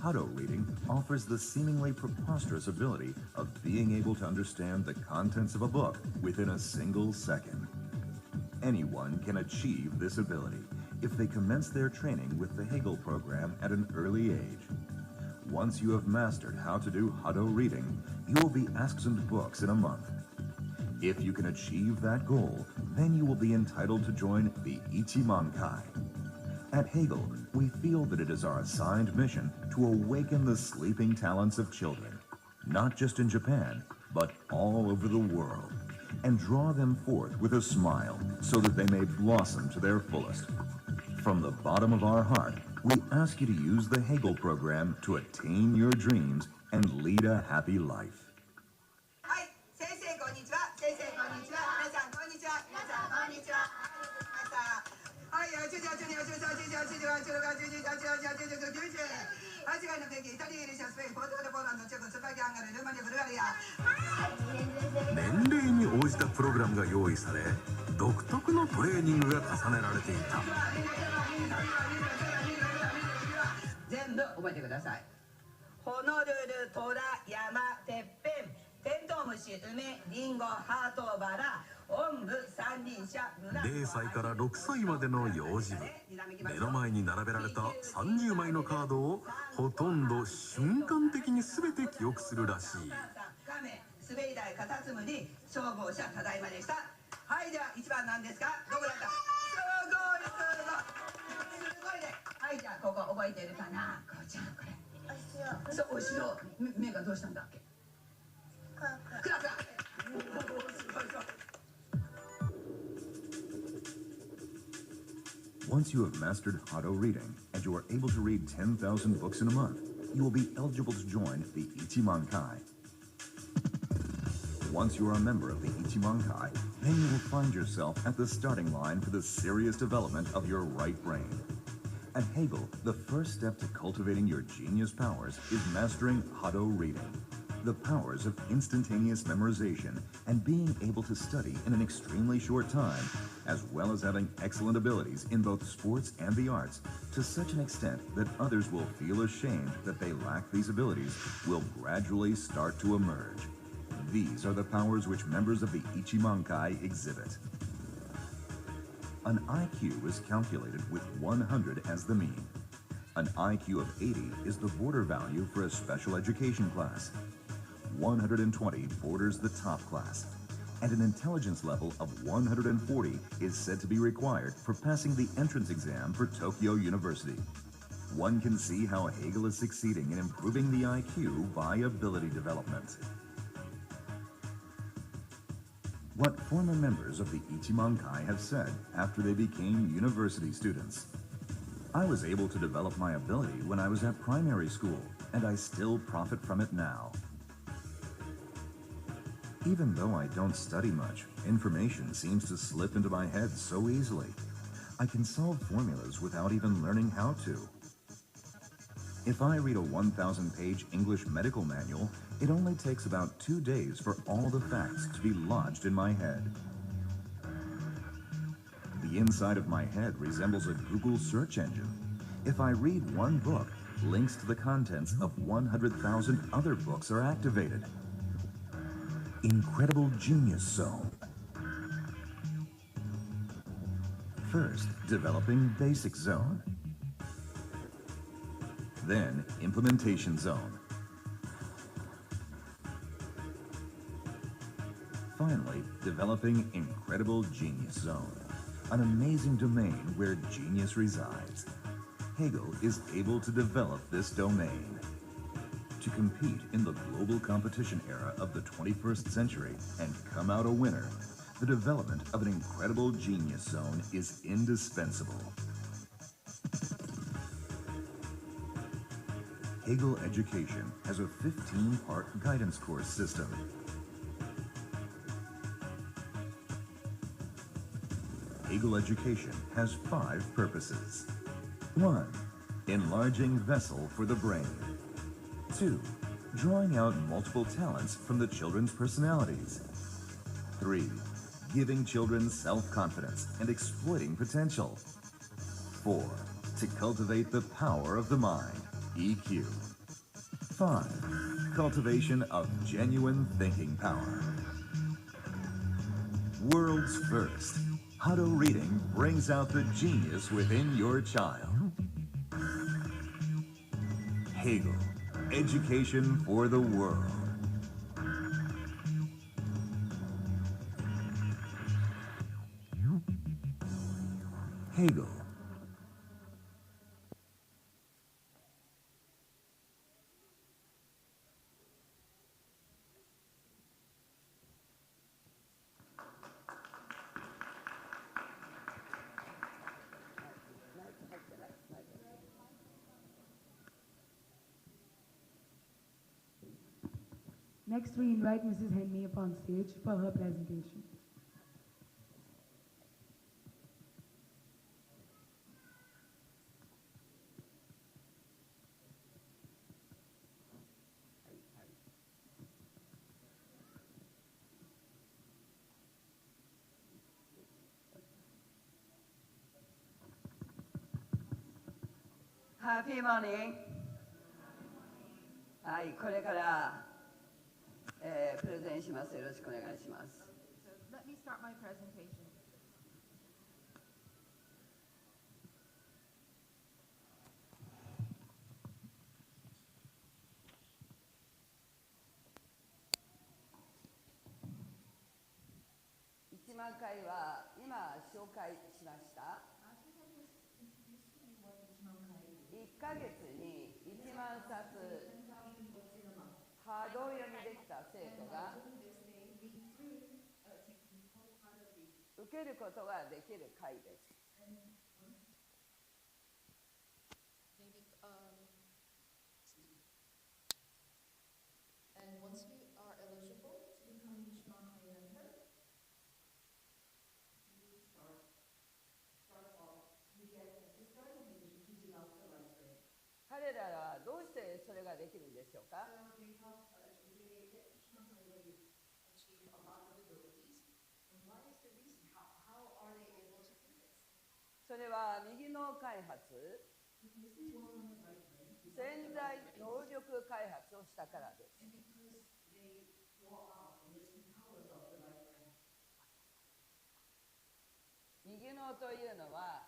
Hado reading offers the seemingly preposterous ability of being able to understand the contents of a book within a single second. Anyone can achieve this ability if they commence their training with the Hegel program at an early age. Once you have mastered how to do Hado reading, you will be accessed books in a month. If you can achieve that goal, then you will be entitled to join the Ichimankai. At Hegel, we feel that it is our assigned mission to awaken the sleeping talents of children, not just in Japan, but all over the world, and draw them forth with a smile so that they may blossom to their fullest. From the bottom of our heart, we ask you to use the Hegel program to attain your dreams and lead a happy life. 先生こんにちは。先生こんにちは。皆さんこんにちは。皆さんこんにちは。はい、8時8時8時8時8時8時8時8時8時8時9時。8時の天気、イタリア、ギリシャ、スペイン、ポルトガル、ポーランド、チェコ、スロバキア、ハンガリー、ルーマニア、ブルガリア。年齢に応じたプログラムが用意され、独特のトレーニングが重ねられていた。全部覚えてください。ホノルル、トラ、山、てっぺん、テントウムシ、梅、リンゴ、ハート、バラ、おんぶ、三輪車、0歳から6歳までの幼児部。目の前に並べられた30枚のカードをほとんど瞬間的に全て記憶するらしい。亀、滑り台、カタツムリ、消防車、ただいまでした。はい、では1番なんですか？どこだった？すごいね。はい、じゃあここ覚えてるかな？こうちゃん、これ。そう、お城。目がどうしたんだっけ？クラクラ。すごいぞ。Once you have mastered Hado reading and you are able to read 10,000 books in a month, you will be eligible to join the Ichimankai. Once you are a member of the Ichimankai, then you will find yourself at the starting line for the serious development of your right brain. At Hegel, the first step to cultivating your genius powers is mastering Hado reading. The powers of instantaneous memorization and being able to study in an extremely short time, as well as having excellent abilities in both sports and the arts, to such an extent that others will feel ashamed that they lack these abilities, will gradually start to emerge. These are the powers which members of the Ichimankai exhibit. An IQ is calculated with 100 as the mean. An IQ of 80 is the border value for a special education class. 120 borders the top class, and an intelligence level of 140 is said to be required for passing the entrance exam for Tokyo University. One can see how Hegel is succeeding in improving the IQ by ability development. What former members of the Ichimankai have said after they became university students. I was able to develop my ability when I was at primary school, and I still profit from it now. Even though I don't study much, information seems to slip into my head so easily. I can solve formulas without even learning how to. If I read a 1,000-page English medical manual, it only takes about 2 days for all the facts to be lodged in my head. The inside of my head resembles a Google search engine. If I read one book, links to the contents of 100,000 other books are activated. Incredible Genius Zone. First, developing Basic Zone. Then, Implementation Zone. Finally, developing Incredible Genius Zone, an amazing domain where genius resides. Hegel is able to develop this domain. To compete in the global competition era of the 21st century and come out a winner, the development of an incredible genius zone is indispensable. Hegel Education has a 15-part guidance course system. Hegel education has 5 purposes. 1. Enlarging vessel for the brain. 2. Drawing out multiple talents from the children's personalities. 3. Giving children self-confidence and exploiting potential. 4. To cultivate the power of the mind, EQ. 5. Cultivation of genuine thinking power. World's first. Hado reading brings out the genius within your child. Hegel, education for the world. Hegel. Next, we invite Mrs. Henry upon stage for her presentation. Happy morning. はい、これから、プレゼンします。よろしくお願いします。So let me start my presentation. 1万回は今紹介しました。1ヶ月に1万冊ハード読みできた生徒が受けることができる会です。And once you are eligible to become Shimakai member, you start off, you get the starting page to develop the right brain. 彼らはどうしてそれができるんでしょうか。 So they help Shimakai achieve a lot of abilities. And what is the reason? How are they able to do this? それは右脳開発、潜在能力開発をしたからです。右脳というのは、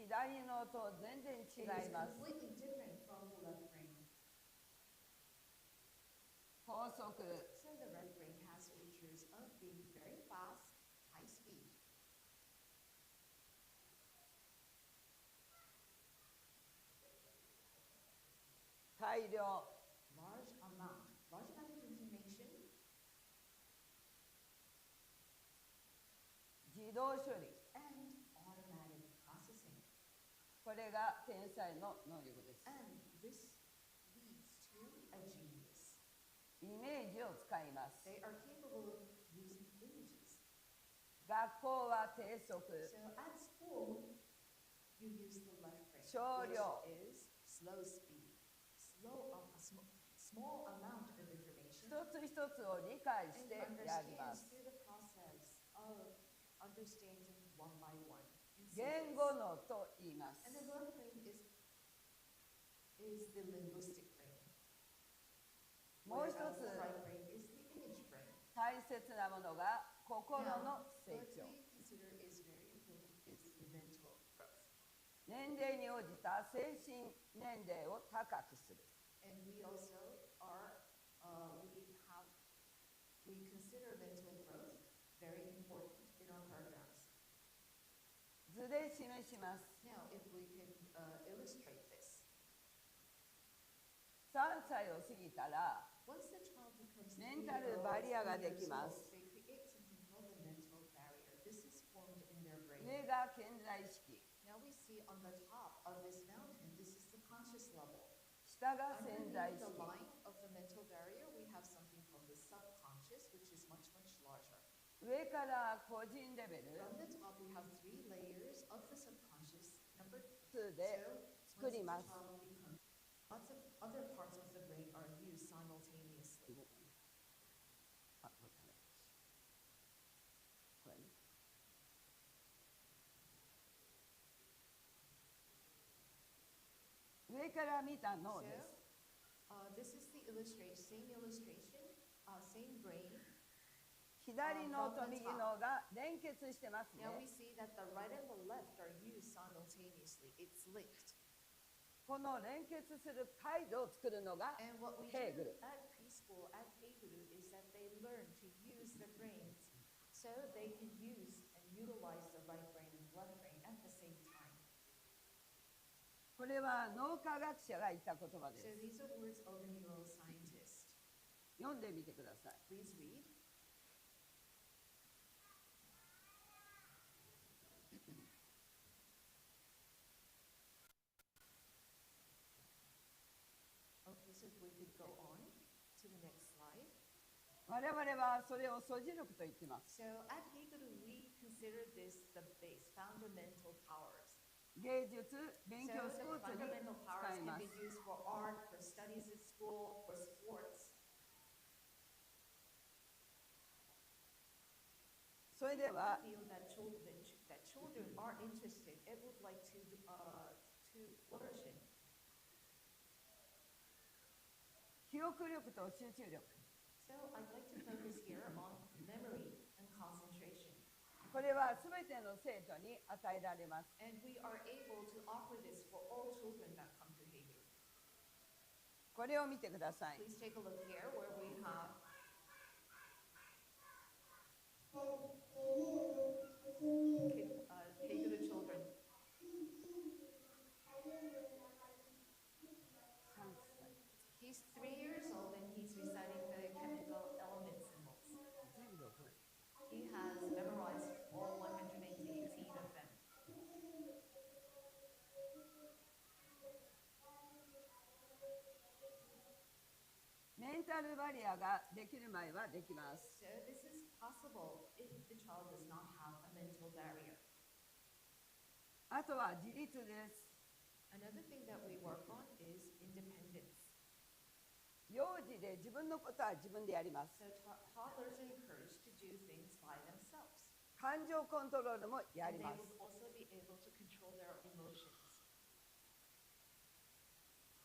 左脳と全然違います。高速、大量、large amount of information, 自動処理、 and automatic processing. これが天才の能力です。And this leads to a genius. イメージを使います。 They are capable of using images. 学校は低速、 So at school, you use the left brain, 少量、 which is slow speed. Small amount of information 一つ一つを理解してやります。 through the process of understanding one by one. 言語脳と言います。 And the left brain is the linguistic brain. もう一つ The right brain is the image brain. 大切なものが心の成 What 長。 we consider is very important is the mental growth. 年齢に応じた精神年齢を高くする。 And we also are, we consider mental growth very important in our programs. 図で示します。 Now, if we can illustrate this. 3歳を過ぎたら Once the child becomes メンタルバリアができ 3 years ま old, す。 they create something called the mental barrier. This is formed in their brain. 上が顕在意識、 Now we see on the top of this mountain, this is the conscious level. 下が潜在 Underneath 意 the 識。 line of the mental barrier, we have something called the subconscious, which is much, much larger. 上から個人レベル From the top, we have 3 layers of the subconscious. Number 2で so 作り once ま the す。 child becomes, lots of other parts of the brain are used simultaneously. あ、これダメだ。これね。上から見た脳です。 This is the same illustration, same brain. 左脳と右脳が連結してますね。 Now we see that the right and the left are used simultaneously. It's linked. この連結する回路を作るのが And what we ヘーグ do ル。 at preschool, at Heguru, is that they learn to use their brains so they can use and utilize the right brain and left brain at the same time. これは脳科学者が言った言葉で So す。 these are words of a neuroscientist. 読んでみてください。 Please read. Okay, so if we could go on to the next slide. 我々はそれを素磁力と言っています。 So at Heguru, we consider this the base, fundamental powers. 芸術、勉 So 強、ス the ポーツに fundamental 使 powers い can ま be す。 used for art, for studies at school, for sports. それでは Feel that children are interested and would like to flourish in. 記憶力と集中力。 So I'd like to focus here on memory and concentration. これはすべての生徒に与えられます。 And we are able to offer this for all children that come to Heguru. これを見てください。 Please take a look here where we have Heguru children. 3歳。 He's 3 years old and he's reciting the chemical element symbols. 全部覚える。 He has memorized all 118 of them. メンタルバリアができる前はできます。 So this is possible if the child does not have a mental barrier. あとは自立です。 Another thing that we work on is independence. 幼児で自分のことは自分でやります。 So toddlers are encouraged to do things by themselves. 感情コントロールもや And り they ます。 will also be able to control their emotions.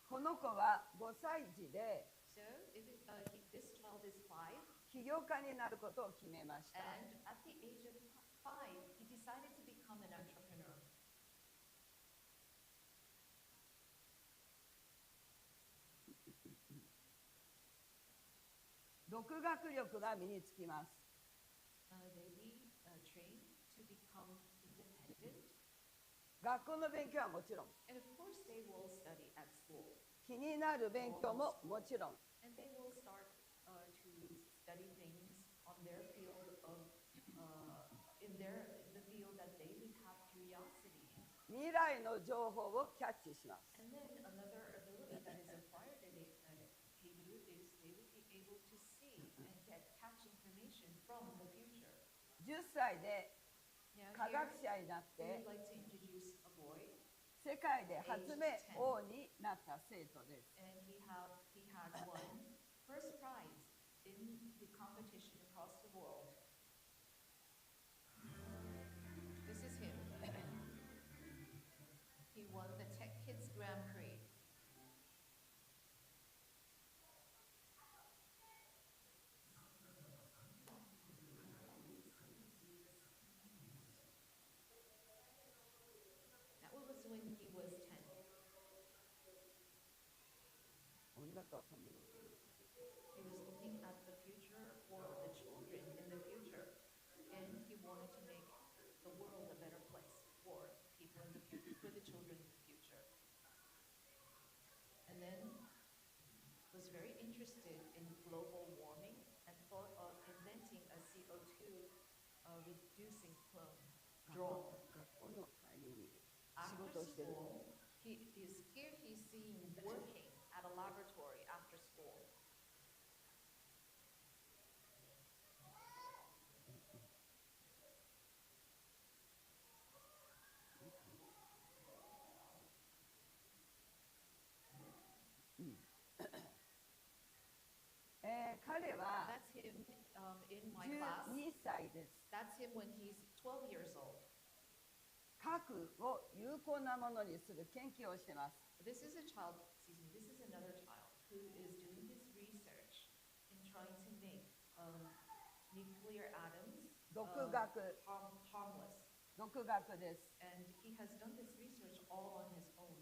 この子は5歳児で So this child is 5, 起業家になることを決めました。 and at the age of 5, he decided to become an entrepreneur. 独学力が身につきます。 They be trained to become independent. 学校の勉強はもちろん、 And of course, they will study at school. 気になる勉強ももちろん、 And they will start to study things on their field of, in the field that they would have curiosity in. 未来の情報をキャッチします。 And then another ability that is acquired at Heguru is they would be able to see and catch information from the future. 10歳で Now 科 here, 学者になっ we て would like to introduce a boy, 世界で発明王になった生徒です。 and he had won first prize in the competition across the world. This is him. He won the Tech Kids Grand Prix. That was when he was 10. 音楽はこんなの He was looking at the future for the children in the future, and he wanted to make the world a better place for people in the future, for the children in the future. And then was very interested in global warming and thought of inventing a CO2 reducing clone drone. 学校の帰りに仕 After 事をしてる。 school, here he's seen working at a laboratory after school. in my class. 12歳です。 That's him when he's 12 years old. 核を有効なものにする研究をしてます。This is a child, excuse me, this is another child who is doing his research in trying to make nuclear atoms 独学 harmless. 独学です。 And he has done this research all on his own.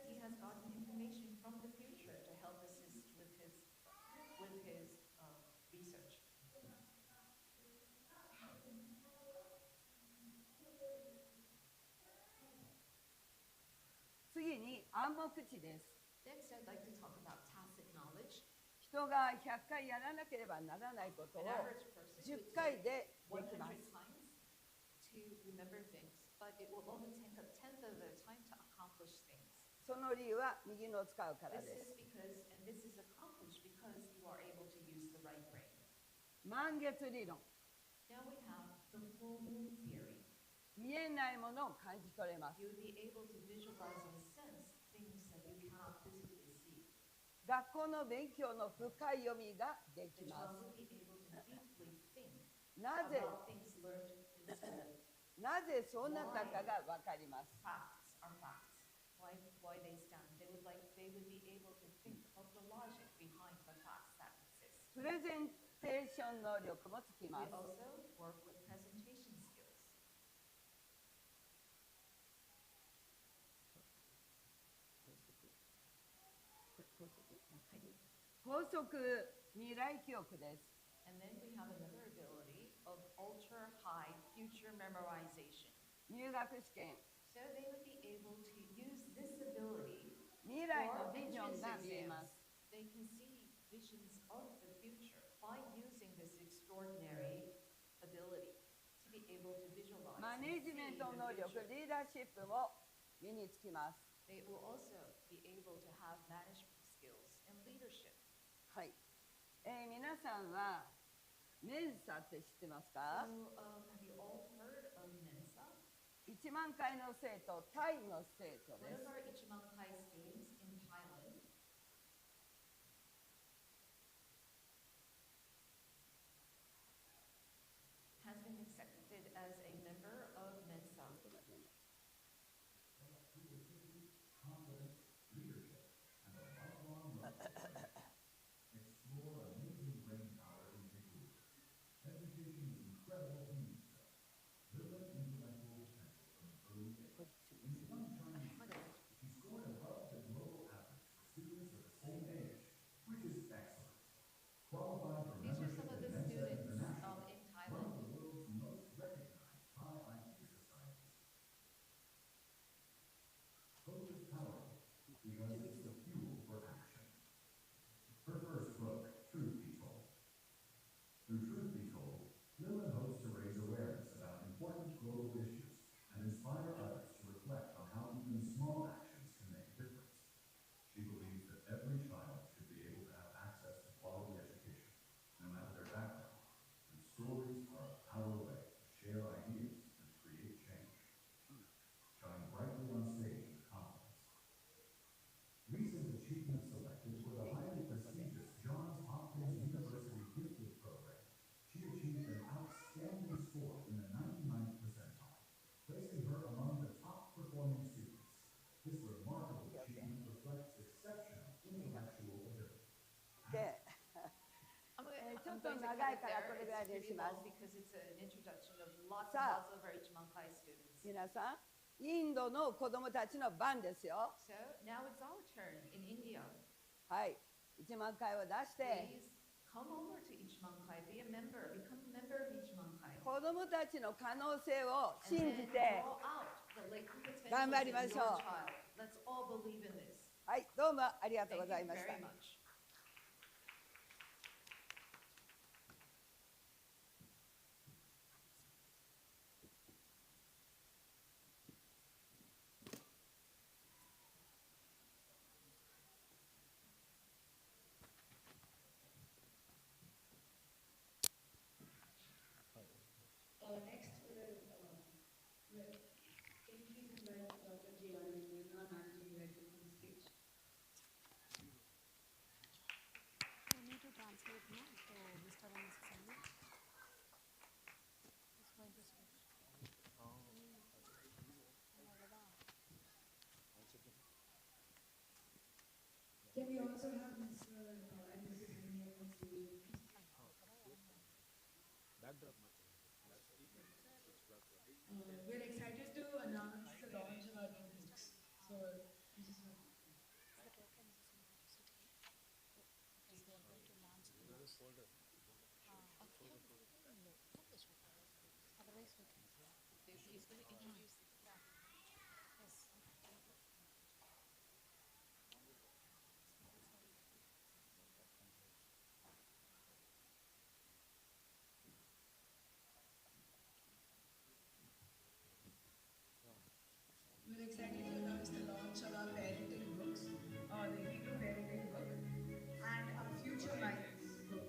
He has gotten information from the future to help assist with his research. 次に暗黙知です。 Next, I'd like to talk about tacit knowledge. 人が100回やらなければならないことを An average person 10 would 回 take ででき100ます。 times to remember things, but it will only take a tenth of the time to accomplish things. その理由は右のを使うから This で is す。 because, and this is accomplished because you are able to use the right brain. 満月理論。 Now we have the full moon theory. 見えないものを感じ取れます。 You would be able to visualize and sense things that you cannot physically see. 学校の勉強の深い読みがで The きま child す。 will be able to deeply think なぜ about things learned in school. なぜそうなったかが分かります。 Facts are facts. Why they stand. They would be able to think of the logic behind the facts that exist. プレゼンテーション能力もつき We ます。 also work with presentation skills. 高速未来記憶です。 And then we have another ability of ultra high future memorization. 入学試験、 So they would be able to use this ability 未来の for ビジョン entrance が見えま exams. す。 They can see visions of the future by using this extraordinary ability to be able to visualize マ and ネ see ジメン the ト能力、 future. リーダーシップも身につきます。 They will also be able to have management skills and leadership. はい。皆さんはメンサって知ってますか？ So, have you all heard of Mensa? 1万回の生徒、タイの生徒 One で of す。 our Ichimankai students in Thailand has been accepted as a member of Mensa. Explore amazing brain power in Heguru. Education is incredible human stuff. Building intellectual potential from an early age. In the young Chinese, she scored above the global average for students of the same age, which is excellent. Qualified for These are some membership of the in Mensa students International, in one Thailand. of the world's most recognized high IQ societies. Hope is powerful because it's the fuel for action. Her first book, Truth Be Told. Through Truth Be Told, Lillian hopes to raise awareness about important global issues and inspire others to reflect on how even small actions can make a difference. She believes that every child should be able to have access to quality education, no matter their background, and stories are a powerful way to share ideas and create change. Shine brightly on stage with confidence. Recent achievements selected were the highly prestigious Johns Hopkins University Gifted Program. She achieved an outstanding score in the 99th percentile, placing her among the top performing students. This remarkable achievement reflects exceptional intellectual ability. で、 I'mちょっ going と to 長 cut い it から there. これぐらい It's でし pretty ま long す。 because it's an introduction of lots and さあ、 lots of our Ichimankai students. 皆さん、インドの子供たちの番ですよ。 So now it's our turn in India. はい。1万回を出して、 Please come over to Ichimankai, be a member, become a member of Ichimankai. 子供たちの可能性を And 信 then じて、 draw out the latent potentials 頑張り in ま your しょう。 child. Let's all believe in this. はい、どうもありがとう Thank ござい you ました。 very much. Next, can you please invite Can we also have Mr. and Mrs. Hemi up on stage? We're excited to announce the launch of our new books. So we just want We're excited to announce the launch of our parenting books, the Heguru parenting book, and our Future Minds book.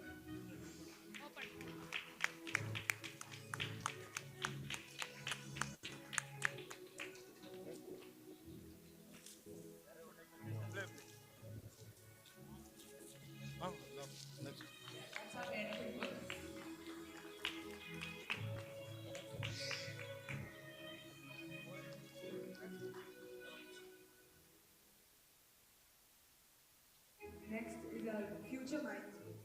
That's our parenting book. Next is our Future Minds book.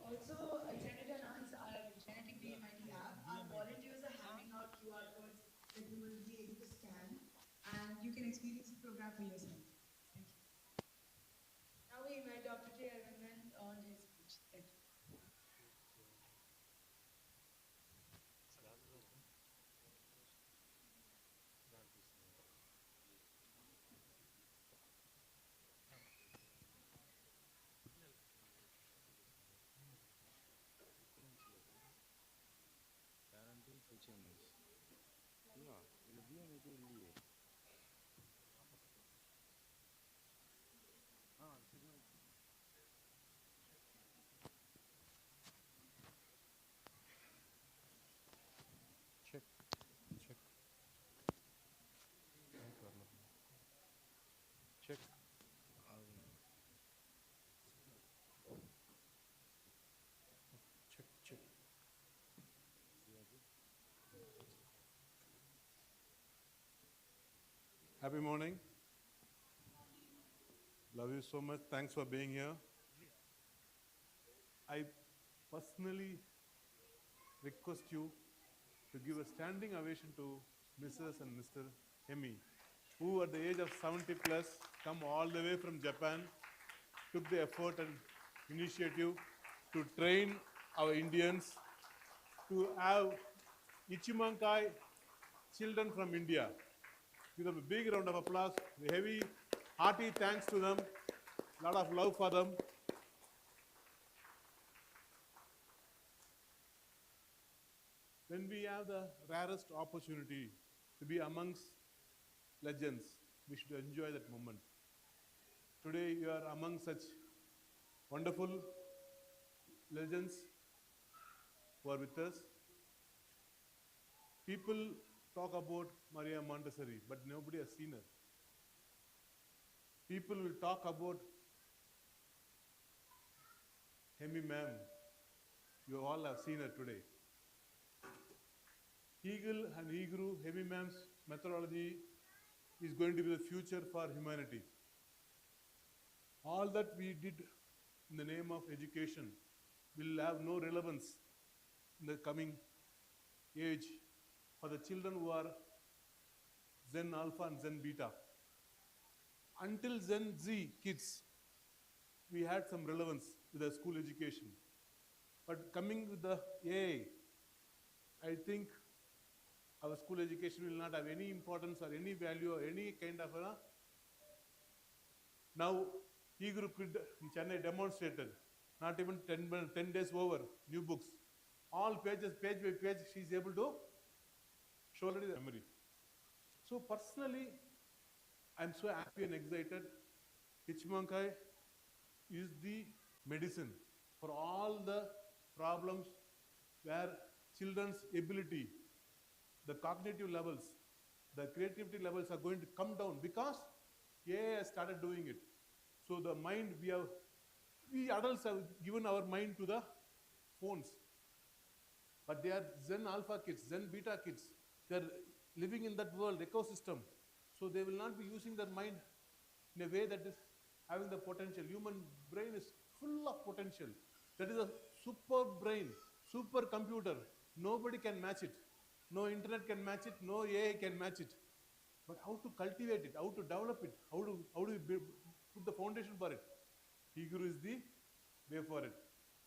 Also excited to announce our genetic DMIT app. Our volunteers are handing out QR codes that you will be able to scan, and you can experience the program for yourself. Thank you. Now we invite Dr. J. Arvind on his speech. Thank you. Check. Check. Happy morning. Love you so much. Thanks for being here. I personally request you to give a standing ovation to Mrs. and Mr. Hemi, who at the age of 70 plus come all the way from Japan, took the effort and initiative to train our Indians to have Ichimankai children from India. Give them a big round of applause. A heavy, hearty thanks to them. A lot of love for them. When we have the rarest opportunity to be amongst legends, we should enjoy that moment. Today you are among such wonderful legends who are with us. People talk about Maria Montessori, but nobody has seen her. People will talk about Hemi ma'am. You all have seen her today. Hegel and Heguru, Hemi ma'am's methodology is going to be the future for humanity. All that we did in the name of education will have no relevance in the coming age for the children who are Zen Alpha and Zen Beta. Until Zen Z kids, we had some relevance with the school education. But coming with the AI, I think our school education will not have any importance or any value or any kind of a. Now, Heguru kid in Chennai demonstrated, not even 10 days over, new books. All pages, page by page, she is able to show already the memory. So personally, I am so happy and excited. Ichimonkai is the medicine for all the problems where children's ability, the cognitive levels, the creativity levels are going to come down because AI has started doing it. So the mind, we adults have given our mind to the phones. But they are Zen Alpha kids, Zen Beta kids. They are living in that world ecosystem. So they will not be using their mind in a way that is having the potential. Human brain is full of potential. That is a super brain, super computer. Nobody can match it. No internet can match it. No AI can match it. But how to cultivate it? How to develop it? How do we put the foundation for it? Heguru is the way for it.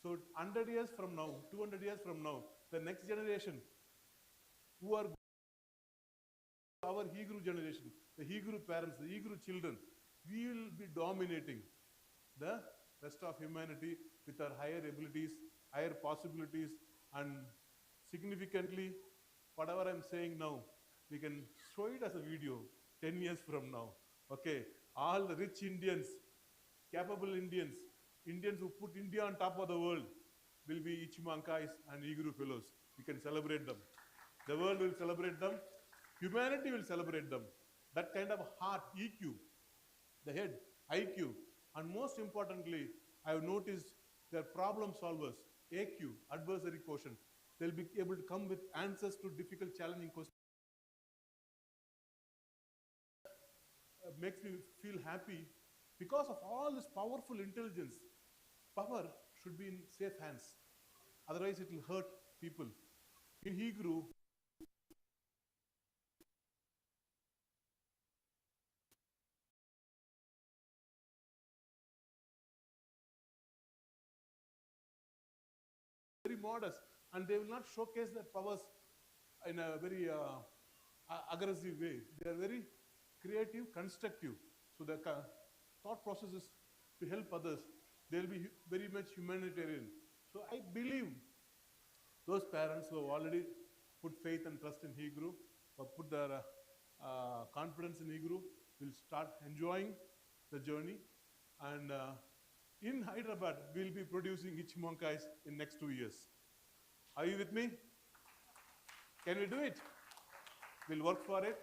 So 100 years from now, 200 years from now, the next generation who are our Heguru generation, the Heguru parents, the Heguru children, we will be dominating the rest of humanity with our higher abilities, higher possibilities, and significantly, whatever I'm saying now, we can show it as a video 10 years from now. Okay, all the rich Indians, capable Indians, Indians who put India on top of the world will be Ichimankais and Heguru fellows. We can celebrate them. The world will celebrate them. Humanity will celebrate them. That kind of heart, EQ, the head, IQ, and most importantly, I have noticed they are problem solvers, AQ, adversary quotient. They'll be able to come with answers to difficult, challenging questions. Makes me feel happy because of all this powerful intelligence. Power should be in safe hands. Otherwise, it will hurt people. In Heguru, very modest, and they will not showcase their powers in a very aggressive way. They are very creative, constructive. So the thought process is to help others. They will be very much humanitarian. So I believe those parents who have already put faith and trust in Heguru, or put their confidence in Heguru, will start enjoying the journey. And in Hyderabad, we will be producing Ichimonkais in next 2 years. Are you with me? Can we do it? We'll work for it.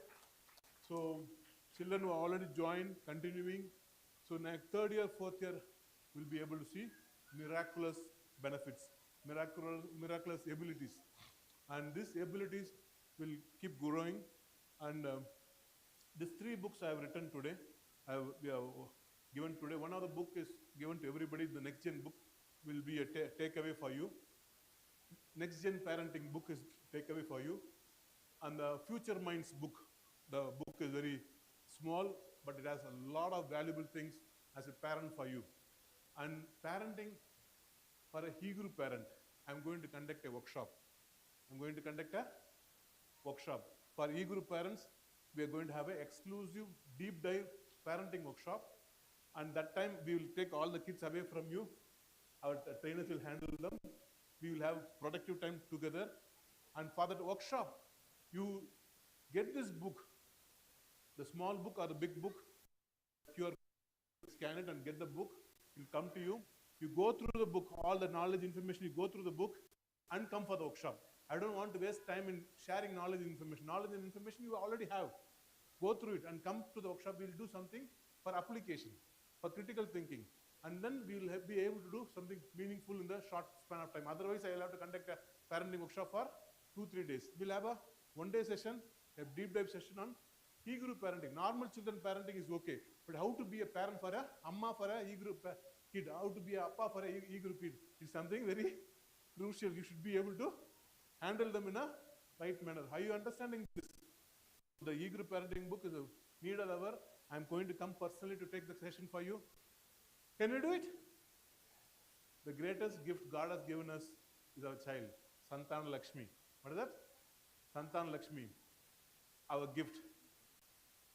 So children who are already joined, continuing. So next third year, fourth year, we'll be able to see miraculous benefits, miraculous abilities. And these abilities will keep growing. And these 3 books I have written today, we have given today. One of the book is given to everybody. The next gen book will be a takeaway for you. Next gen parenting book is takeaway for you. And the Future Minds book, the book is very small, but it has a lot of valuable things as a parent for you. And parenting for a Heguru parent, I'm going to conduct a workshop. I'm going to conduct a workshop. For Heguru parents, we are going to have an exclusive deep dive parenting workshop. And that time, we will take all the kids away from you. Our trainers will handle them. We will have productive time together. And for that workshop, you get this book, the small book or the big book, QR, scan it and get the book. It will come to you. You go through the book, all the knowledge, information, you go through the book and come for the workshop. I don't want to waste time in sharing knowledge and information. Knowledge and information you already have. Go through it and come to the workshop. We will do something for application, for critical thinking. And then we will be able to do something meaningful in the short span of time. Otherwise, I will have to conduct a parenting workshop for 2-3 days. We'll have a one-day session, a deep dive session on Heguru parenting. Normal children parenting is okay. But how to be a parent for a Amma for a Heguru kid, how to be a Appa for a Heguru kid is something very crucial. You should be able to handle them in a right manner. Are you understanding this? The Heguru parenting book is a needle hour. I'm going to come personally to take the session for you. Can we do it? The greatest gift God has given us is our child, Santan Lakshmi. What is that? Santan Lakshmi. Our gift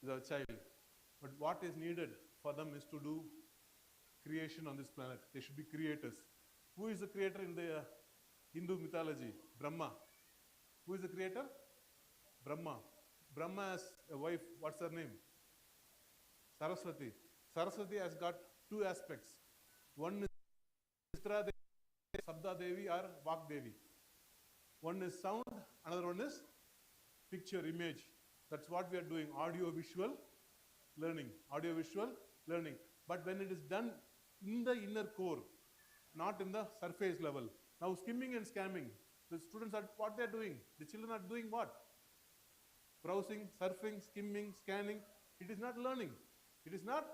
is our child. But what is needed for them is to do creation on this planet. They should be creators. Who is the creator in the Hindu mythology? Brahma. Who is the creator? Brahma. Brahma has a wife. What's her name? Saraswati. Saraswati has got two aspects. One is Chitra Devi, Sabda Devi or Vak Devi. One is sound, another one is picture, image. That's what we are doing, audio-visual learning. Audio-visual learning. But when it is done in the inner core, not in the surface level. Now skimming and scamming, the students are, what they are doing? The children are doing what? Browsing, surfing, skimming, scanning. It is not learning. It is not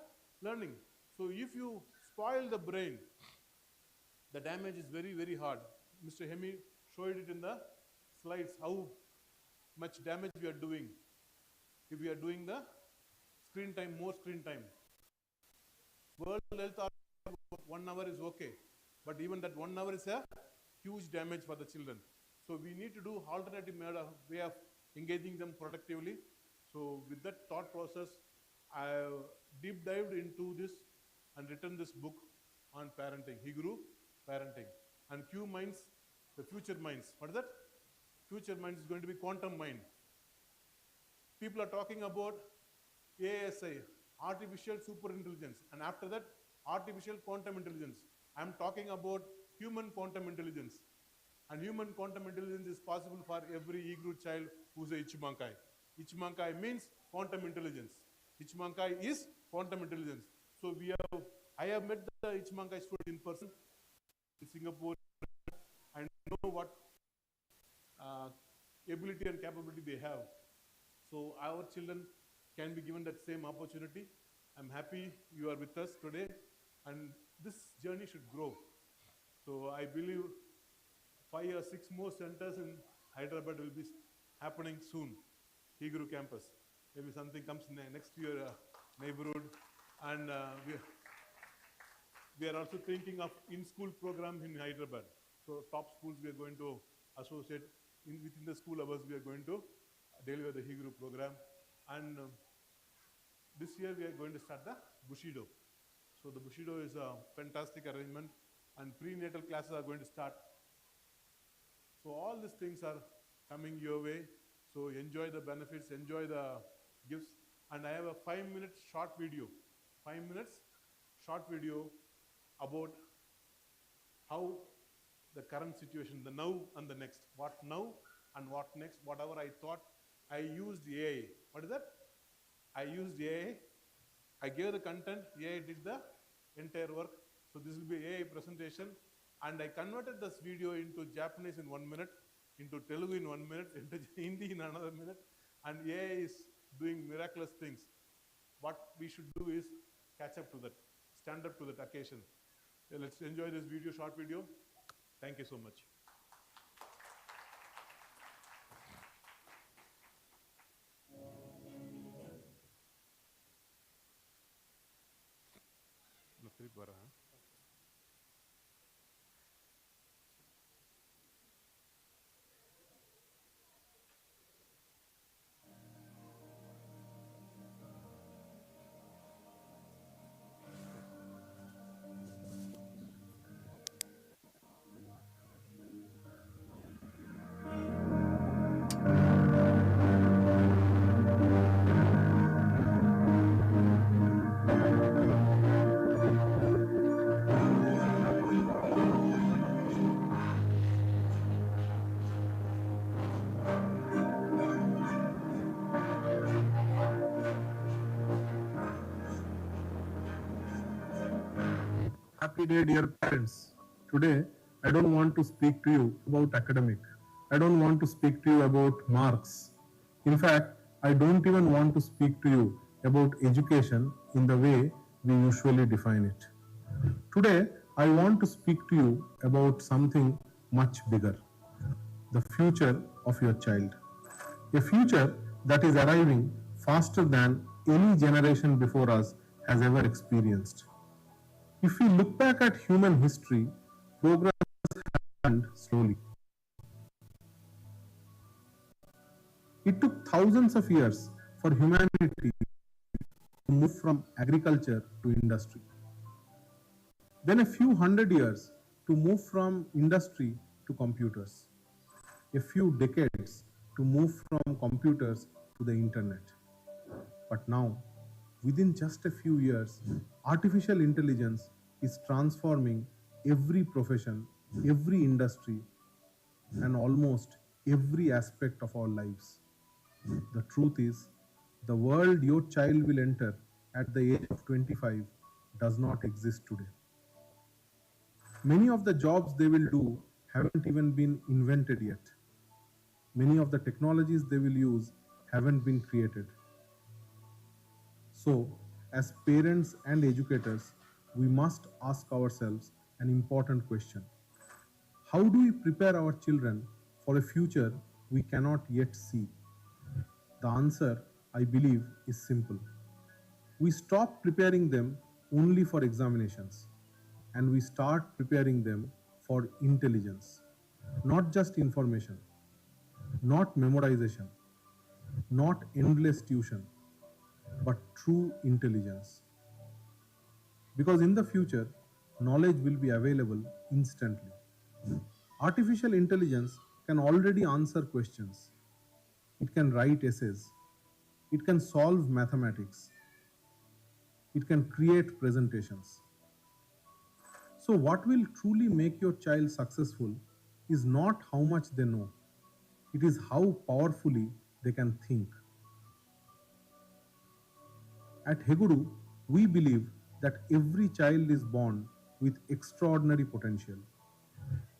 learning. So if you spoil the brain, the damage is very, very hard. Mr. Hemi showed it in the slides, how much damage we are doing if we are doing the screen time, more screen time. World Health 1 hour is okay, but even that 1 hour is a huge damage for the children. So we need to do alternative way of engaging them productively. So with that thought process, I have deep dived into this and written this book on parenting, Heguru parenting. And Q minds, the future minds. What is that? Future minds is going to be quantum mind. People are talking about ASI, artificial super intelligence, and after that, artificial quantum intelligence. I'm talking about human quantum intelligence. And human quantum intelligence is possible for every Heguru child who's a Ichimankai. Ichimankai means quantum intelligence. Ichimankai is quantum intelligence. So I have met the Ichimankai students in person in Singapore and know what ability and capability they have. So our children can be given that same opportunity. I'm happy you are with us today, and this journey should grow. So I believe 5 or 6 more centers in Hyderabad will be happening soon, Heguru campus. Maybe something comes next to your neighborhood. And we are also thinking of in-school program in Hyderabad. So top schools we are going to associate, within the school hours we are going to deliver the Heguru program. And this year we are going to start the Bushido. So the Bushido is a fantastic arrangement, and prenatal classes are going to start. So all these things are coming your way. So enjoy the benefits, enjoy the gifts. And I have a 5-minute short video, 5 minutes short video about how the current situation, the now and the next. What now and what next, whatever I thought. I used AI. What is that? I used AI. I gave the content, AI did the entire work. So this will be AI presentation. And I converted this video into Japanese in 1 minute, into Telugu in 1 minute, into Hindi in another minute. And AI is doing miraculous things. What we should do is catch up to that, stand up to that occasion. Let's enjoy this video, short video. Thank you so much. Happy day, dear parents. Today, I don't want to speak to you about academic. I don't want to speak to you about marks. In fact, I don't even want to speak to you about education in the way we usually define it. Today, I want to speak to you about something much bigger, the future of your child. A future that is arriving faster than any generation before us has ever experienced. If we look back at human history, progress happened slowly. It took thousands of years for humanity to move from agriculture to industry. Then a few hundred years to move from industry to computers. A few decades to move from computers to the internet. But now, within just a few years, artificial intelligence is transforming every profession, every industry, and almost every aspect of our lives. The truth is, the world your child will enter at the age of 25 does not exist today. Many of the jobs they will do haven't even been invented yet. Many of the technologies they will use haven't been created. So, as parents and educators, we must ask ourselves an important question. How do we prepare our children for a future we cannot yet see? The answer, I believe, is simple. We stop preparing them only for examinations, and we start preparing them for intelligence, not just information, not memorization, not endless tuition, but true intelligence. Because in the future, knowledge will be available instantly. Artificial intelligence can already answer questions. It can write essays. It can solve mathematics. It can create presentations. So what will truly make your child successful is not how much they know. It is how powerfully they can think. At Heguru, we believe that every child is born with extraordinary potential.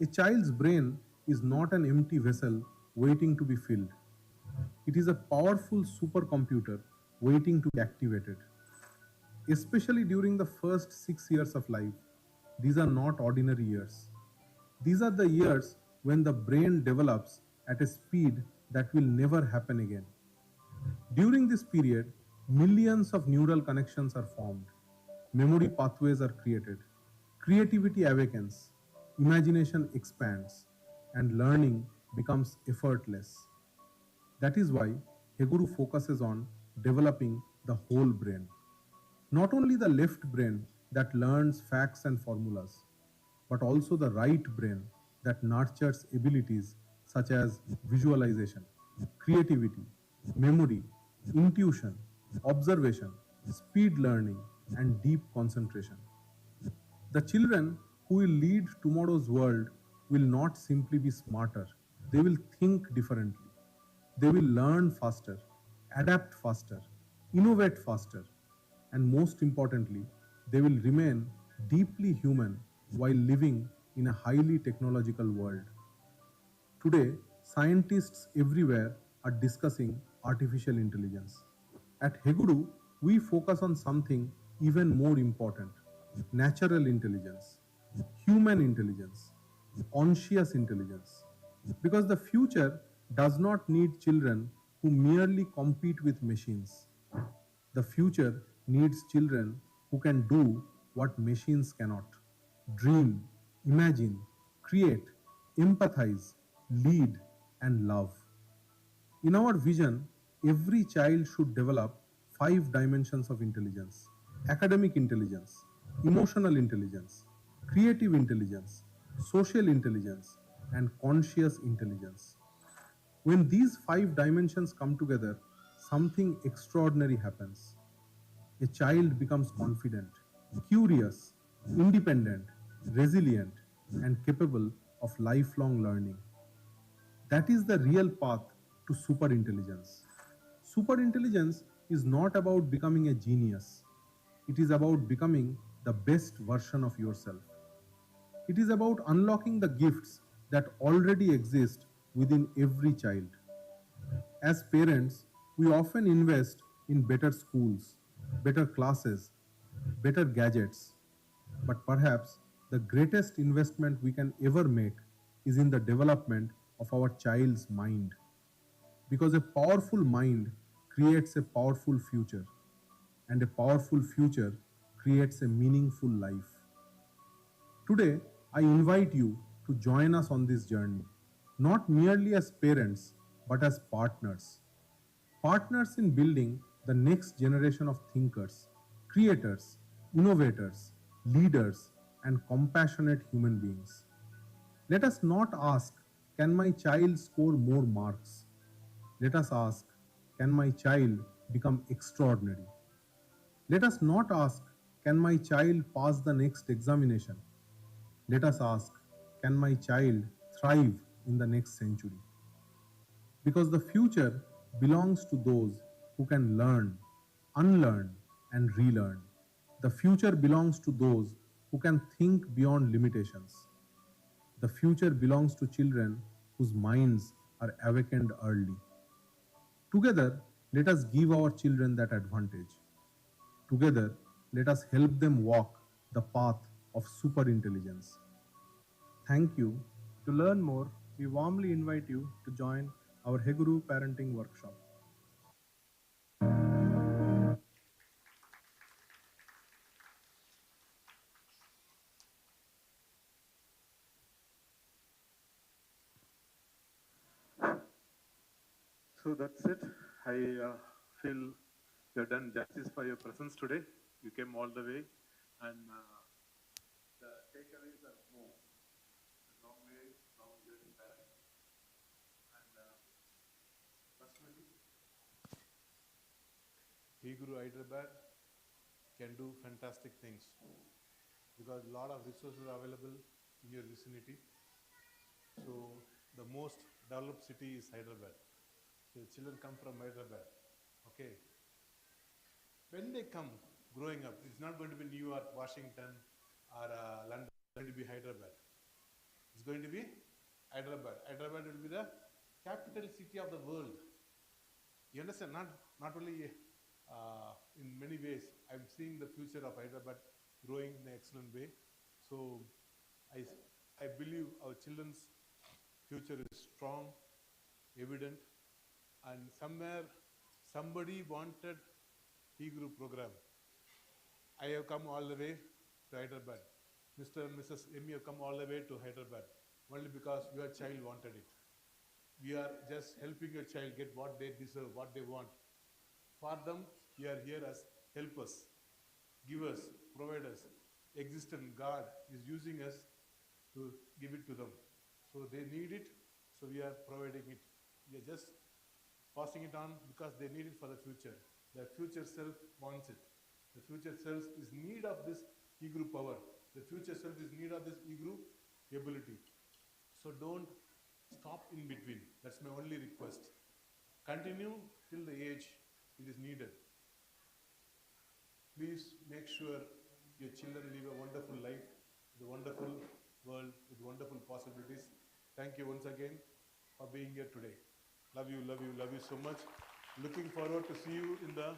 A child's brain is not an empty vessel waiting to be filled. It is a powerful supercomputer waiting to be activated. Especially during the first 6 years of life, these are not ordinary years. These are the years when the brain develops at a speed that will never happen again. During this period, millions of neural connections are formed, memory pathways are created, creativity awakens, imagination expands, and learning becomes effortless. That is why Heguru focuses on developing the whole brain. Not only the left brain that learns facts and formulas, but also the right brain that nurtures abilities such as visualization, creativity, memory, intuition, observation, speed learning, and deep concentration. The children who will lead tomorrow's world will not simply be smarter, they will think differently. They will learn faster, adapt faster, innovate faster, and most importantly, they will remain deeply human while living in a highly technological world. Today, scientists everywhere are discussing artificial intelligence. At Heguru, we focus on something even more important: natural intelligence, human intelligence, conscious intelligence. Because the future does not need children who merely compete with machines. The future needs children who can do what machines cannot: dream, imagine, create, empathize, lead, and love. In our vision, every child should develop 5 dimensions of intelligence: academic intelligence, emotional intelligence, creative intelligence, social intelligence, and conscious intelligence. When these 5 dimensions come together, something extraordinary happens. A child becomes confident, curious, independent, resilient, and capable of lifelong learning. That is the real path to superintelligence. Superintelligence is not about becoming a genius. It is about becoming the best version of yourself. It is about unlocking the gifts that already exist within every child. As parents, we often invest in better schools, better classes, better gadgets. But perhaps the greatest investment we can ever make is in the development of our child's mind. because a powerful mind creates a powerful future, and a powerful future creates a meaningful life. Today, I invite you to join us on this journey, not merely as parents, but as partners. Partners in building the next generation of thinkers, creators, innovators, leaders, and compassionate human beings. Let us not ask, can my child score more marks? Let us ask, can my child become extraordinary? Let us not ask, can my child pass the next examination? Let us ask, can my child thrive in the next century? Because the future belongs to those who can learn, unlearn, and relearn. The future belongs to those who can think beyond limitations. The future belongs to children whose minds are awakened early. Together, let us give our children that advantage. Together, let us help them walk the path of superintelligence. Thank you. To learn more, we warmly invite you to join our Heguru Parenting Workshop. So that's it. I feel you have done justice for your presence today. You came all the way, and the takeaways are more. Long way, long journey back. And personally, Heguru Hyderabad can do fantastic things because a lot of resources are available in your vicinity. So the most developed city is Hyderabad. So the children come from Hyderabad. Okay. When they come growing up, it's not going to be New York, Washington, or London. It's going to be Hyderabad. It's going to be Hyderabad. Hyderabad will be the capital city of the world. You understand? Not only in many ways, I'm seeing the future of Hyderabad growing in an excellent way. So I believe our children's future is strong, evident, and somewhere somebody wanted Heguru program. I have come all the way to Hyderabad. Mr. and Mrs. Emmy have come all the way to Hyderabad only because your child wanted it. We are just helping your child get what they deserve, what they want. For them, we are here as helpers, givers, providers. Existent God is using us to give it to them. So they need it, so we are providing it. We are just passing it on because they need it for the future. The future self wants it. The future self is need of this Heguru power. The future self is need of this Heguru ability. So don't stop in between. That's my only request. Continue till the age it is needed. Please make sure your children live a wonderful life, the wonderful world with wonderful possibilities. Thank you once again for being here today. Love you, love you, love you so much. Looking forward to see you in the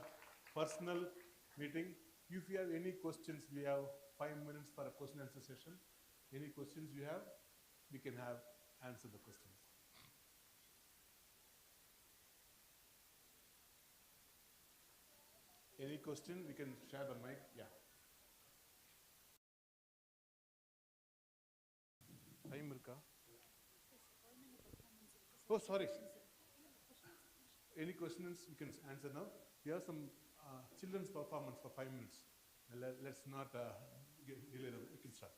personal meeting. If you have any questions, we have 5 minutes for a question and answer session. Any questions you have, we can answer the questions. Any question, we can share the mic. Yeah. Time irka? Oh, sorry. Any questions we can answer now? We have some children's performance for 5 minutes. Let's not delay them. We can start.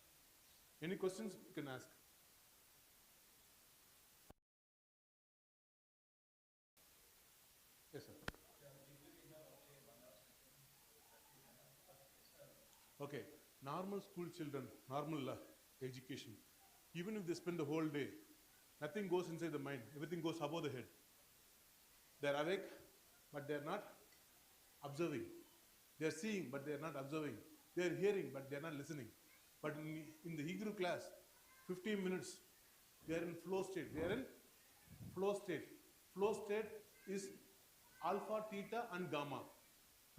Any questions you can ask? Yes, sir. Okay, normal school children, normal education, even if they spend the whole day, nothing goes inside the mind, everything goes above the head. They're awake, but they're not observing. They're seeing, but they're not observing. They're hearing, but they're not listening. But in the Heguru class, 15 minutes, they're in flow state. They're in flow state. Flow state is alpha, theta, and gamma.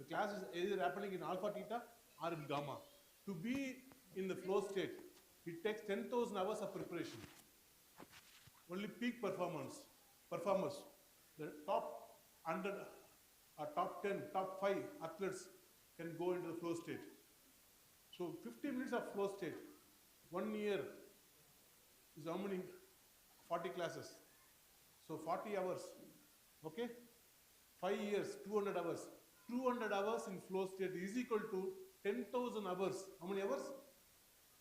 The class is either happening in alpha, theta, or in gamma. To be in the flow state, it takes 10,000 hours of preparation. Only peak performers The top 100 or top 10, top 5 athletes can go into the flow state. So 50 minutes of flow state, 1 year is how many? 40 classes. So 40 hours, okay? 5 years, 200 hours. 200 hours in flow state is equal to 10,000 hours. How many hours?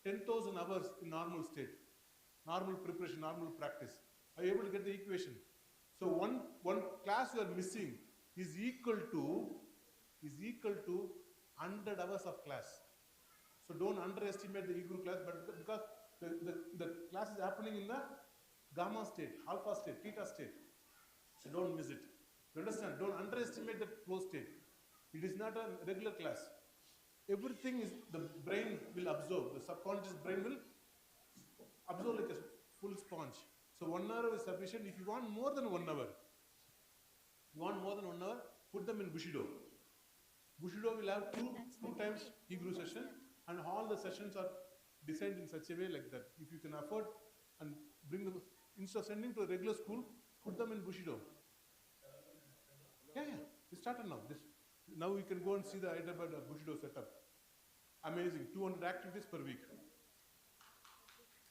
10,000 hours in normal state. Normal preparation, normal practice. Are you able to get the equation? So one class you are missing is equal to 100 hours of class. So don't underestimate the Heguru class, but because the class is happening in the gamma state, alpha state, theta state. So don't miss it. You understand? Don't underestimate the flow state. It is not a regular class. Everything is, the brain will absorb. The subconscious brain will absorb like a full sponge. So 1 hour is sufficient. If you want more than 1 hour, put them in Bushido. Bushido will have two times Heguru session, and all the sessions are designed in such a way like that. If you can afford and bring them, instead of sending to a regular school, put them in Bushido. Yeah, we started now. Now we can go and see the Hyderabad Bushido setup. Amazing, 200 activities per week.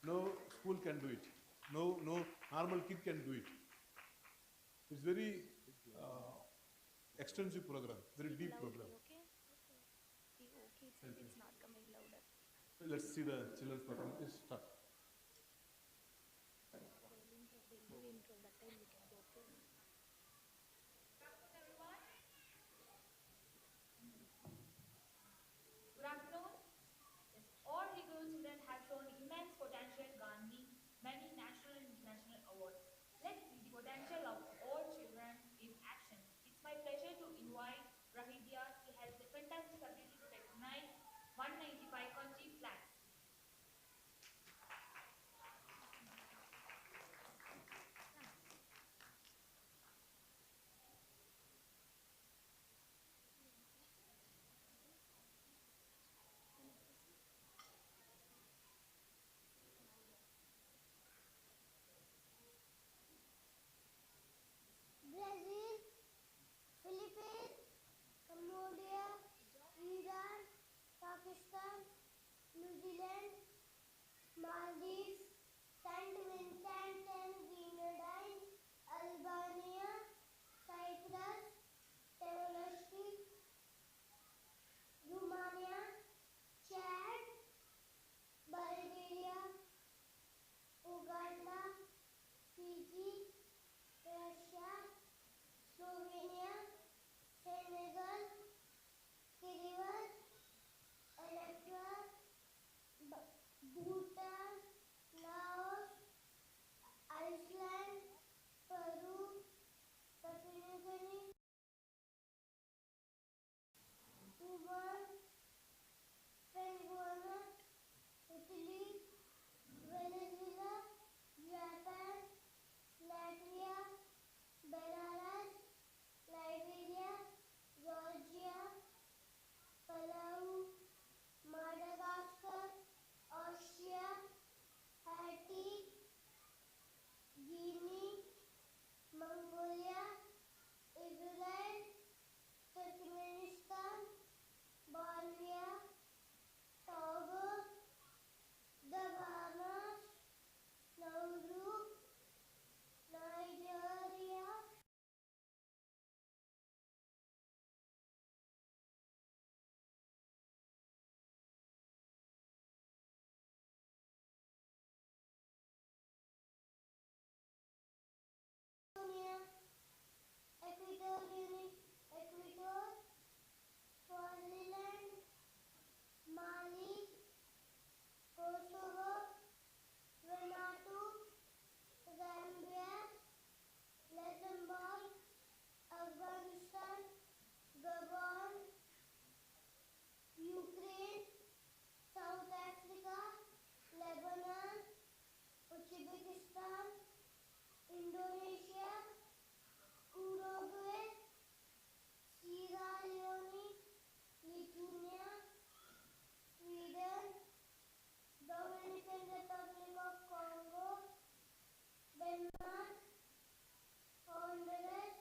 No school can do it. No normal kid can do it. It's very extensive program, very deep program. Thank you. Let's see the children's program. Let's start. Good afternoon. Yes, all Heguru children have shown immense potential, garnering many national and international awards. Let's see the potential of all children in action. It's my pleasure to invite Rahidya. He has the fantastic ability to recognize 195 country flags. Brazil, Philippines, Cambodia, Iran, Pakistan, New Zealand, Maldives, Saint Vincent and Grenadines, Albania, Cyprus, Timor-Leste, Romania, Chad, Bulgaria, Uganda, Fiji, Russia, Slovenia, Senegal, Kyrgyz, Eritrea, Bhutan, Laos, Iceland, Peru, Papua New Guinea, Cuba, Venezuela, Italy, Venezuela, Japan, Latvia, Belarus, Liberia, Georgia, Palau, Madagascar, Austria, Haiti, Guinea, Mongolia, Israel, Turkmenistan, Bolivia, Togo, the Bahamas, Nauru, Nigeria, Ecuador, Swaziland, Mali, Kosovo, Vanuatu, Zambia, Luxembourg, Afghanistan, Gabon, Ukraine, South Africa, Lebanon, Uzbekistan, Indonesia, Uruguay, Sierra Leone, Lithuania, Sweden, Dominican Republic of Congo, Denmark, Honduras,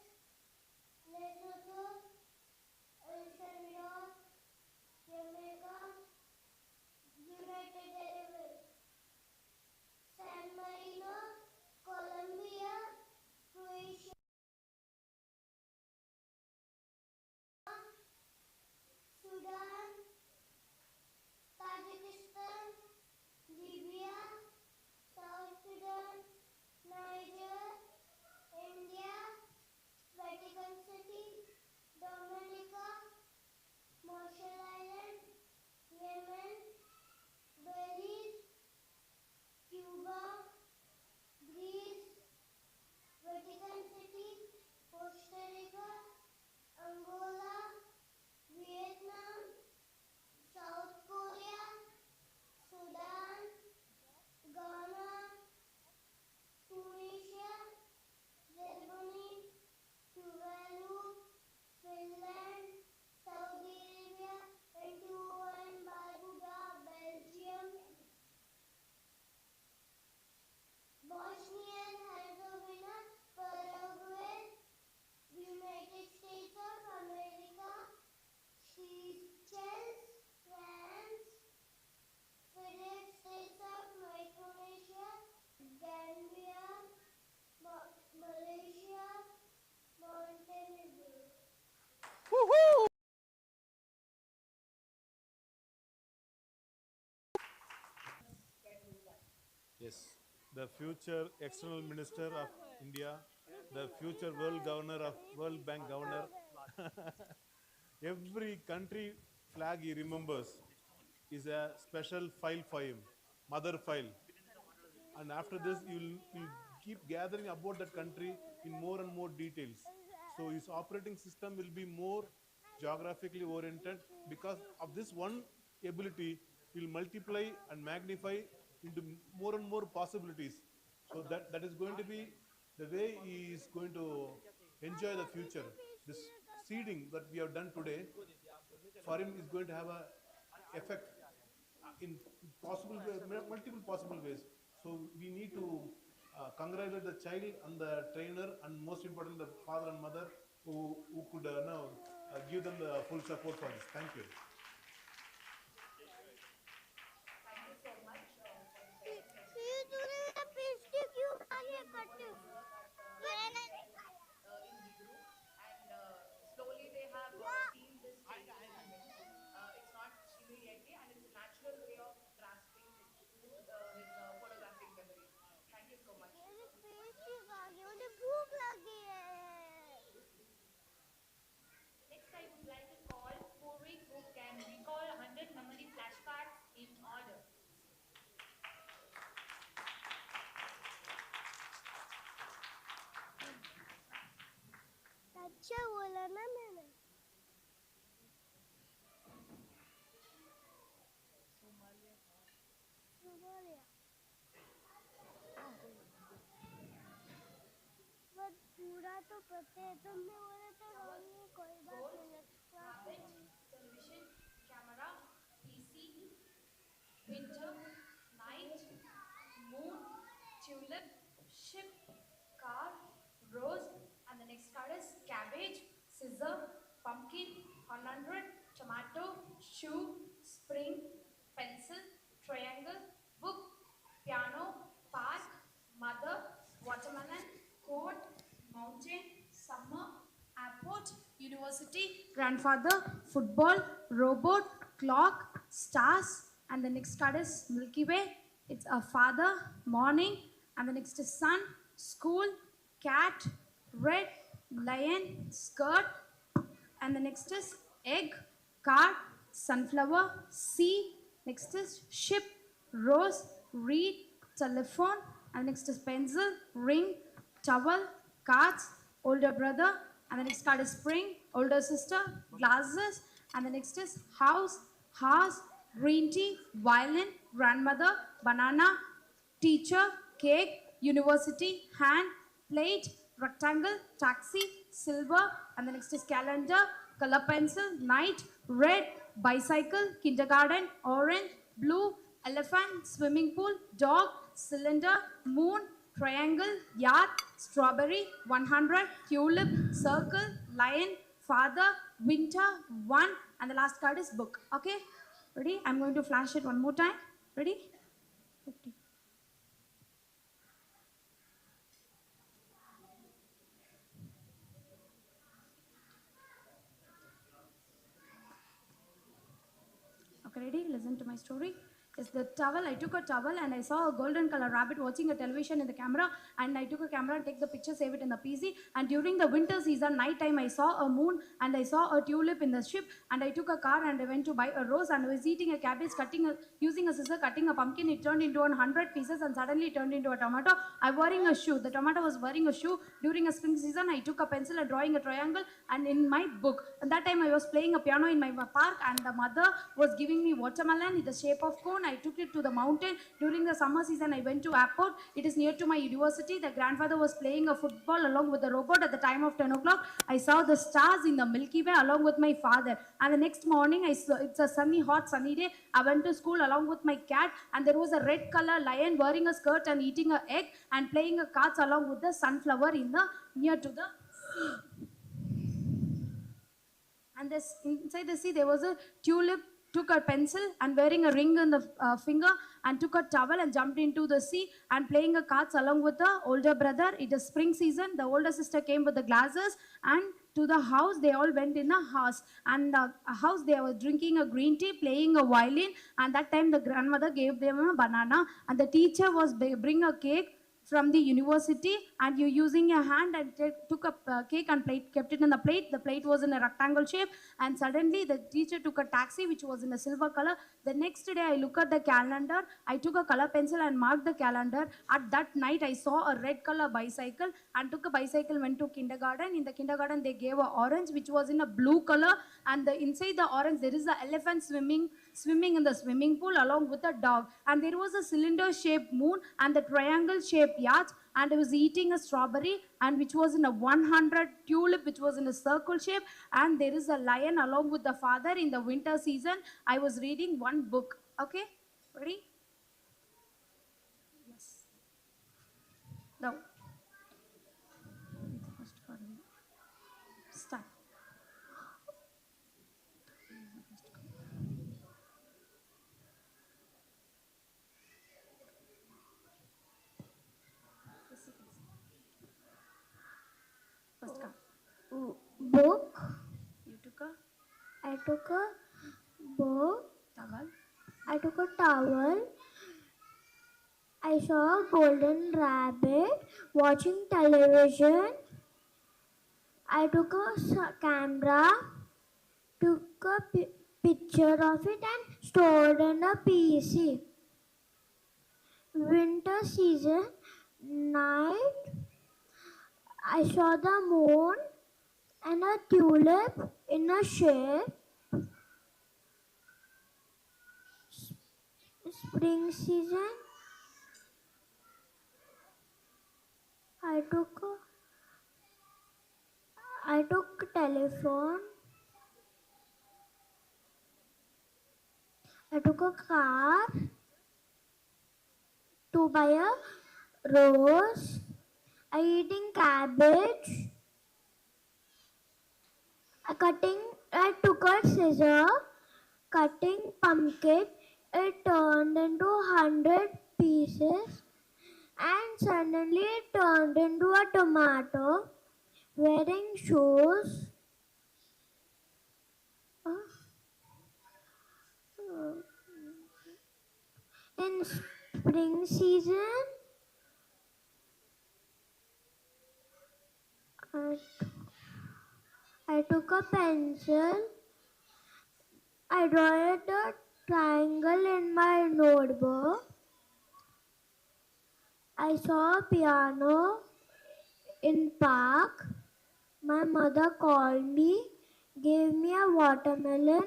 Yes, the future external minister of India, the future world governor of World Bank governor. Every country flag he remembers is a special file for him, mother file. And after this, you'll keep gathering about that country in more and more details. So his operating system will be more geographically oriented because of this one ability. He'll multiply and magnify into more and more possibilities. So that is going to be the way he is going to enjoy the future. This seeding that we have done today for him is going to have a effect in multiple possible ways. So we need to congratulate the child and the trainer, and most important, the father and mother who could now give them the full support for this. Thank you. Thank you so much for the presentation. In Heguru, and slowly they have seen this changes in him. It's not immediately, and it's a natural way of grasping his photographic memory. Thank you so much. Next, I would like to call Purvi, who can recall 100 memory flashcards in order. अच्छा बोला ना मैंने Somalia but पूरा तो पता है तुमने बोला था रोनी कोई बात नहीं Carpet, television, camera, PC, winter, night, moon, tulip, ship, car, rose, and the next card is cabbage, scissor, pumpkin, 100, tomato, shoe, spring, pencil, triangle, book, piano, park, mother, watermelon, coat, mountain, summer, airport, university, grandfather, football, robot, clock, stars, and the next card is Milky Way. It's a father, morning, and the next is sun, school, cat, red, lion, skirt, and the next is egg, car, sunflower, sea, next is ship, rose, reed, telephone, and next is pencil, ring, towel, cards, older brother, and the next card is spring, older sister, glasses, and the next is house, horse, green tea, violin, grandmother, banana, teacher, cake, university, hand, plate, rectangle, taxi, silver, and the next is calendar, color pencil, night, red, bicycle, kindergarten, orange, blue, elephant, swimming pool, dog, cylinder, moon, triangle, yard, strawberry, 100, tulip, circle, lion, father, winter, one, and the last card is book. Okay? Ready? I'm going to flash it one more time. Ready? 50. Okay, ready? Listen to my story. It's the towel. I took a towel and I saw a golden color rabbit watching a television in the camera, and I took a camera and take the picture, save it in the PC. And during the winter season, night time, I saw a moon and I saw a tulip in the ship, and I took a car and I went to buy a rose, and I was eating a cabbage, using a scissor, cutting a pumpkin. It turned into 100 pieces and suddenly turned into a tomato. I'm wearing a shoe. The tomato was wearing a shoe. During a spring season, I took a pencil and drawing a triangle, and in my book. And that time I was playing a piano in my park, and the mother was giving me watermelon in the shape of cone. I took it to the mountain. During the summer season, I went to airport. It is near to my university. The grandfather was playing a football along with the robot. At the time of 10 o'clock, I saw the stars in the Milky Way along with my father. And the next morning, it's a sunny, hot, sunny day. I went to school along with my cat, and there was a red color lion wearing a skirt and eating an egg and playing a cards along with the sunflower in the near to the sea. And this, inside the sea, there was a tulip, took a pencil and wearing a ring on the finger, and took a towel and jumped into the sea and playing a cards along with the older brother. It is spring season. The older sister came with the glasses and to the house. They all went in a house, and the house they were drinking a green tea, playing a violin, and that time the grandmother gave them a banana, and the teacher was bring a cake from the university, and you using your hand and took a cake and plate, kept it in the plate. The plate was in a rectangle shape, and suddenly the teacher took a taxi which was in a silver color. The next day I look at the calendar, I took a color pencil and marked the calendar. At that night I saw a red color bicycle and took a bicycle, went to kindergarten. In the kindergarten they gave a orange which was in a blue color, and inside the orange there is the elephant swimming in the swimming pool along with a dog, and there was a cylinder shaped moon and the triangle shaped yacht, and I was eating a strawberry, and which was in a 100 tulip which was in a circle shape, and there is a lion along with the father. In the winter season I was reading one book. Okay, ready? Yes. Now start. First card. Book. You took a I took a book. towel. I took a towel. I saw a golden rabbit watching television. I took a camera, took a picture of it and stored in a PC. Winter season, night, I saw the moon and a tulip in a shape. Spring season, I took telephone. I took a car to buy a rose. I eating cabbage. I took a scissor, cutting pumpkin. It turned into 100 pieces, and suddenly it turned into a tomato. Wearing shoes. In spring season, I took a pencil. I drew a triangle in my notebook. I saw a piano in park. My mother called me, gave me a watermelon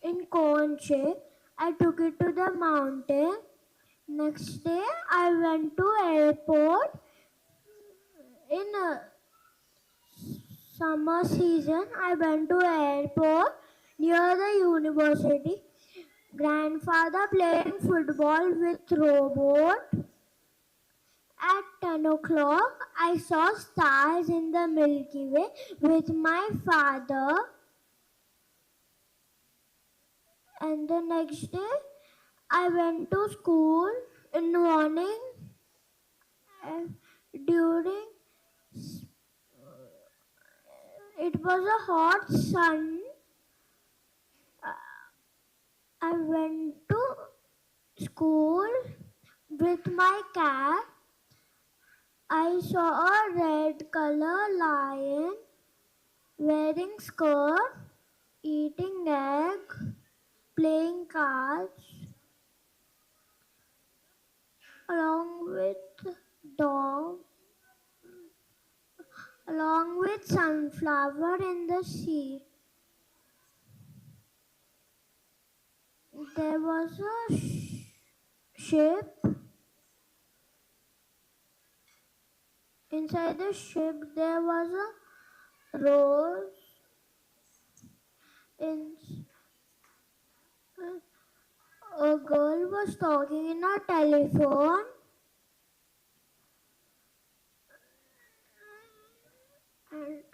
in cone shape. I took it to the mountain. Next day, I went to airport. In summer season, I went to airport near the university. Grandfather playing football with robot. At 10 o'clock, I saw stars in the Milky Way with my father. And the next day, I went to school in the morning. And during it was a hot sun. I went to school with my cat. I saw a red color lion wearing skirt, eating egg, playing cards, along with dog, along with sunflower in the sea. There was a ship. Inside the ship there was a rose. A girl was talking in a telephone. And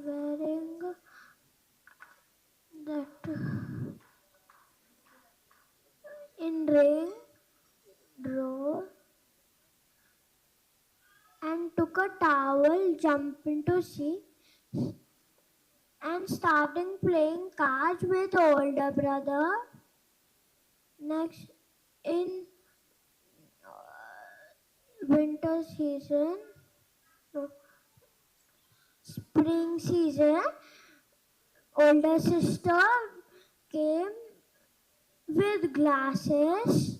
wearing that in rain, draw and took a towel, jumped into sea, and starting playing cards with older brother. Next, in winter season, no, spring season, older sister came with glasses,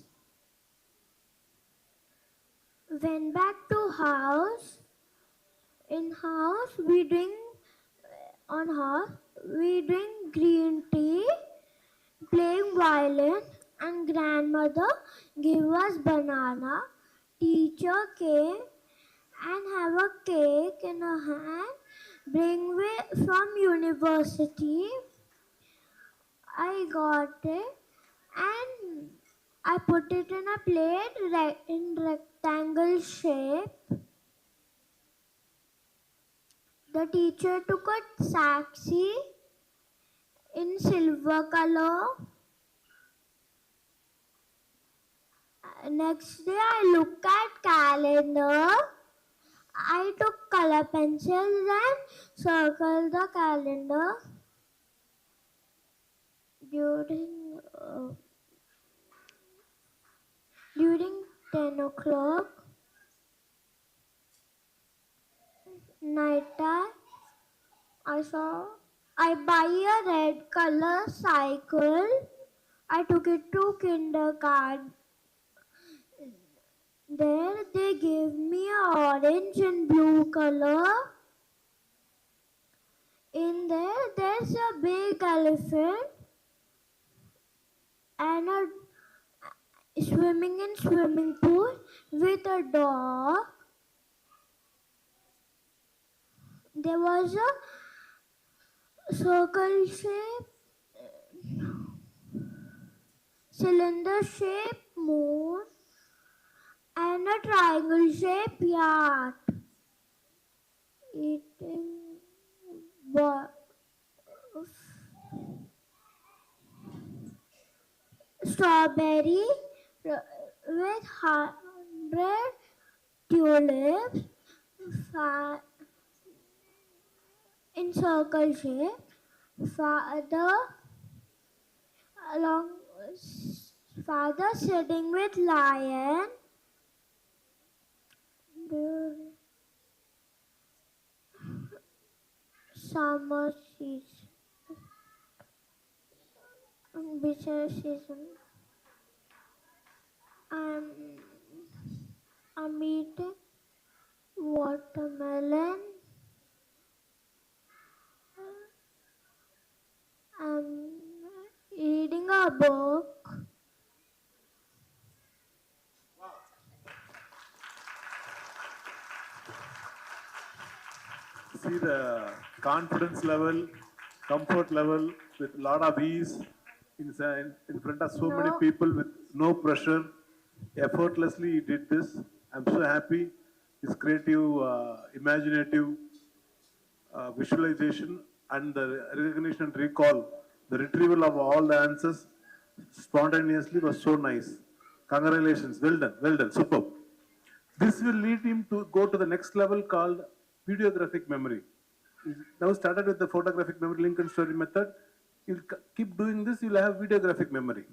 went back to house. In house, we drink green tea, playing violin, and grandmother gave us banana. Teacher came and have a cake in her hand, bring it from university. I got it and I put it in a plate in rectangle shape. The teacher took a taxi in silver color. Next day I look at calendar. I took color pencils and circled the calendar. During 10 o'clock night time, I buy a red color cycle. I took it to kindergarten. There they gave me an orange and blue color. In there's a big elephant and a swimming in swimming pool with a dog. There was a circle shape, cylinder shape moon and a triangle shape yacht. Eating strawberry with 100 tulips in circle shape. Father sitting with lion. Summer season. Winter season. I'm eating watermelon. I'm reading a book. See the confidence level, comfort level with a lot of ease in front of so many people with no pressure. Effortlessly he did this. I'm so happy. His creative, imaginative visualization and the recognition and recall, the retrieval of all the answers spontaneously was so nice. Congratulations, well done, superb. This will lead him to go to the next level called videographic memory. He's now started with the photographic memory, link and story method. You'll keep doing this, you'll have videographic memory.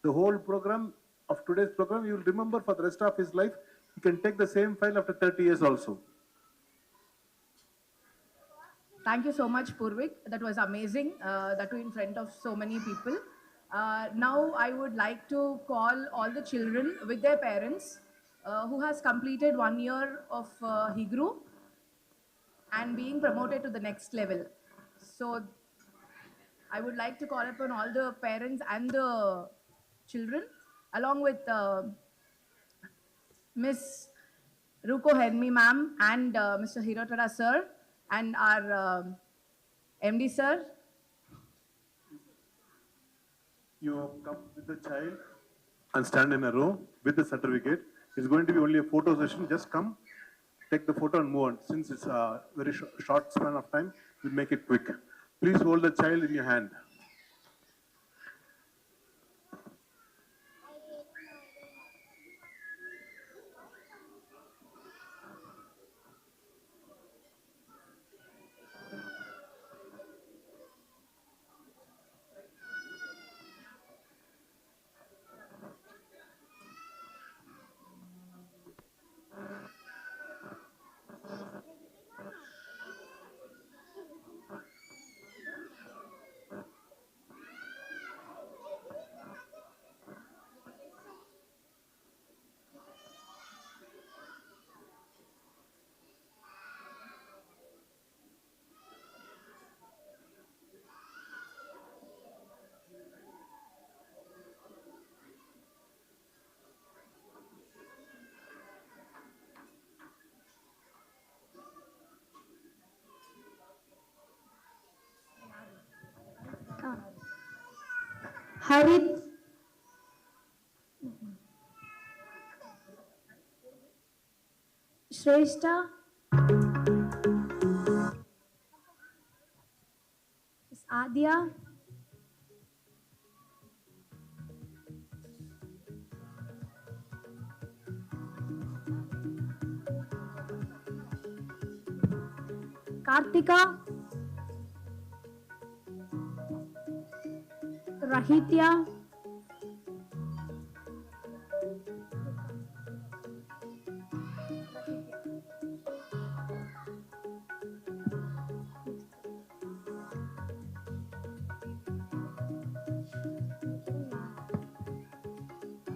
The whole program of today's program, you'll remember for the rest of his life. You can take the same file after 30 years also. Thank you so much, Purvik. That was amazing, that too in front of so many people. Now I would like to call all the children with their parents who has completed 1 year of Heguru and being promoted to the next level. So I would like to call upon all the parents and the children along with Miss Ruko Hermi ma'am and Mr. Hirotada sir and our MD sir. You come with the child and stand in a row with the certificate. It's going to be only a photo session. Just come, take the photo and move on. Since it's a very short span of time, we'll make it quick. Please hold the child in your hand. Harit, Shrestha, Adya, Kartika, Rahitya,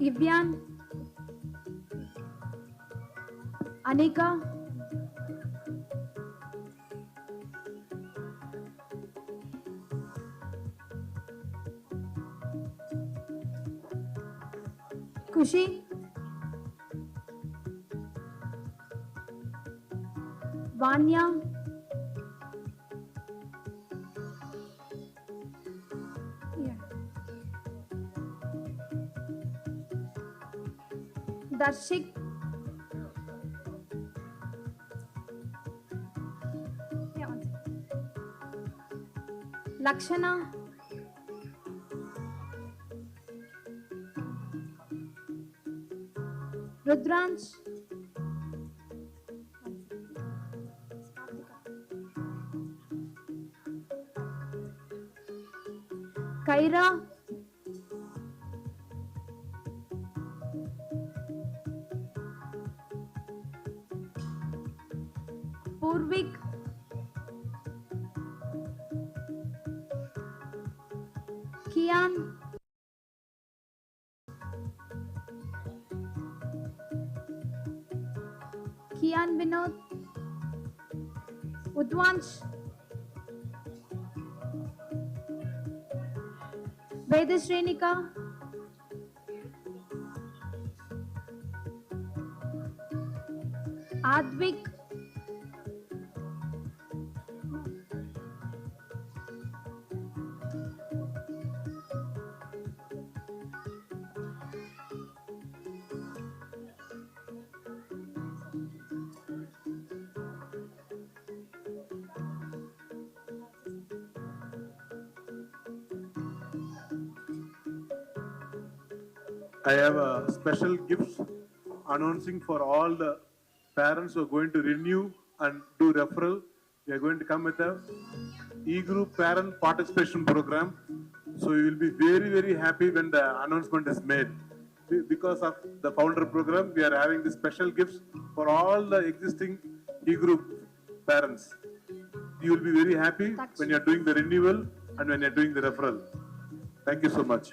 Ivyan, Anika, Kushi, Vanya, Darshik, Lakshana, Rudransh, Kaira, Purvik, Kian, Kian Vinod, Udvansh, Vedashrenika, Advik, I have a special gift announcing for all the parents who are going to renew and do referral. We are going to come with a e-group parent participation program. So you will be very, very happy when the announcement is made. Because of the founder program, we are having the special gifts for all the existing e-group parents. You will be very happy when you are doing the renewal and when you are doing the referral. Thank you so much.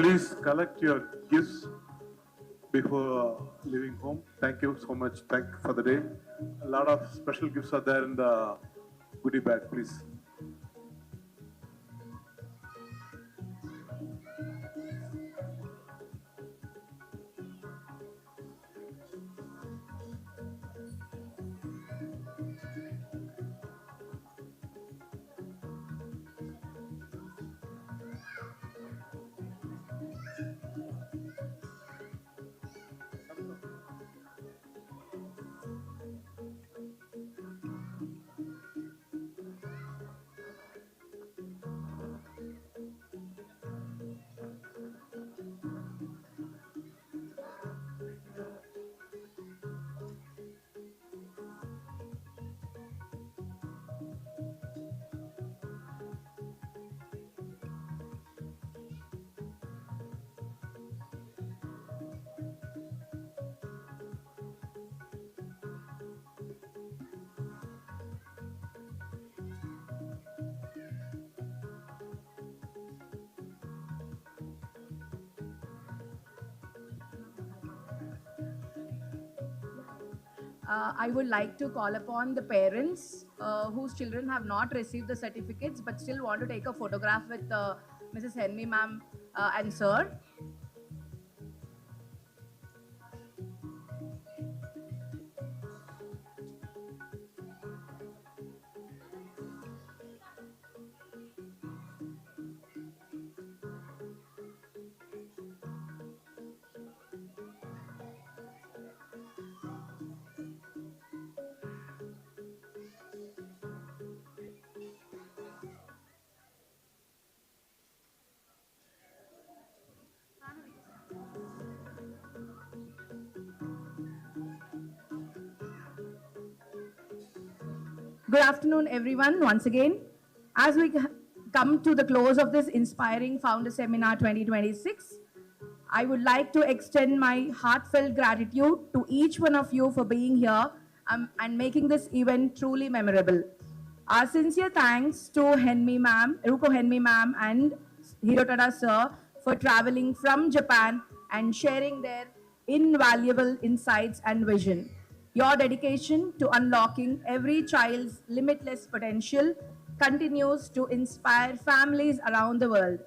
Please collect your gifts before leaving home. Thank you so much. Thank you for the day. A lot of special gifts are there in the goodie bag, please. I would like to call upon the parents whose children have not received the certificates but still want to take a photograph with Mrs. Henry ma'am and sir. Good afternoon, everyone, once again. As we come to the close of this inspiring Founder Seminar 2026, I would like to extend my heartfelt gratitude to each one of you for being here and making this event truly memorable. Our sincere thanks to Ruko Henmi ma'am and Hirotada sir for traveling from Japan and sharing their invaluable insights and vision. Your dedication to unlocking every child's limitless potential continues to inspire families around the world.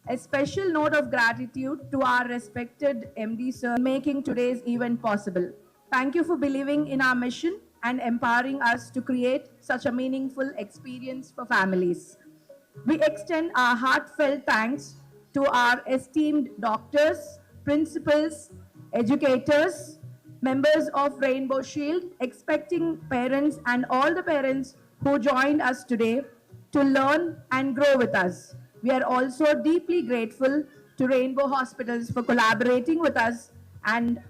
A special note of gratitude to our respected MD sir making today's event possible. Thank you for believing in our mission and empowering us to create such a meaningful experience for families. We extend our heartfelt thanks to our esteemed doctors, principals, educators, members of Rainbow Shield, expecting parents and all the parents who joined us today to learn and grow with us. We are also deeply grateful to Rainbow Hospitals for collaborating with us and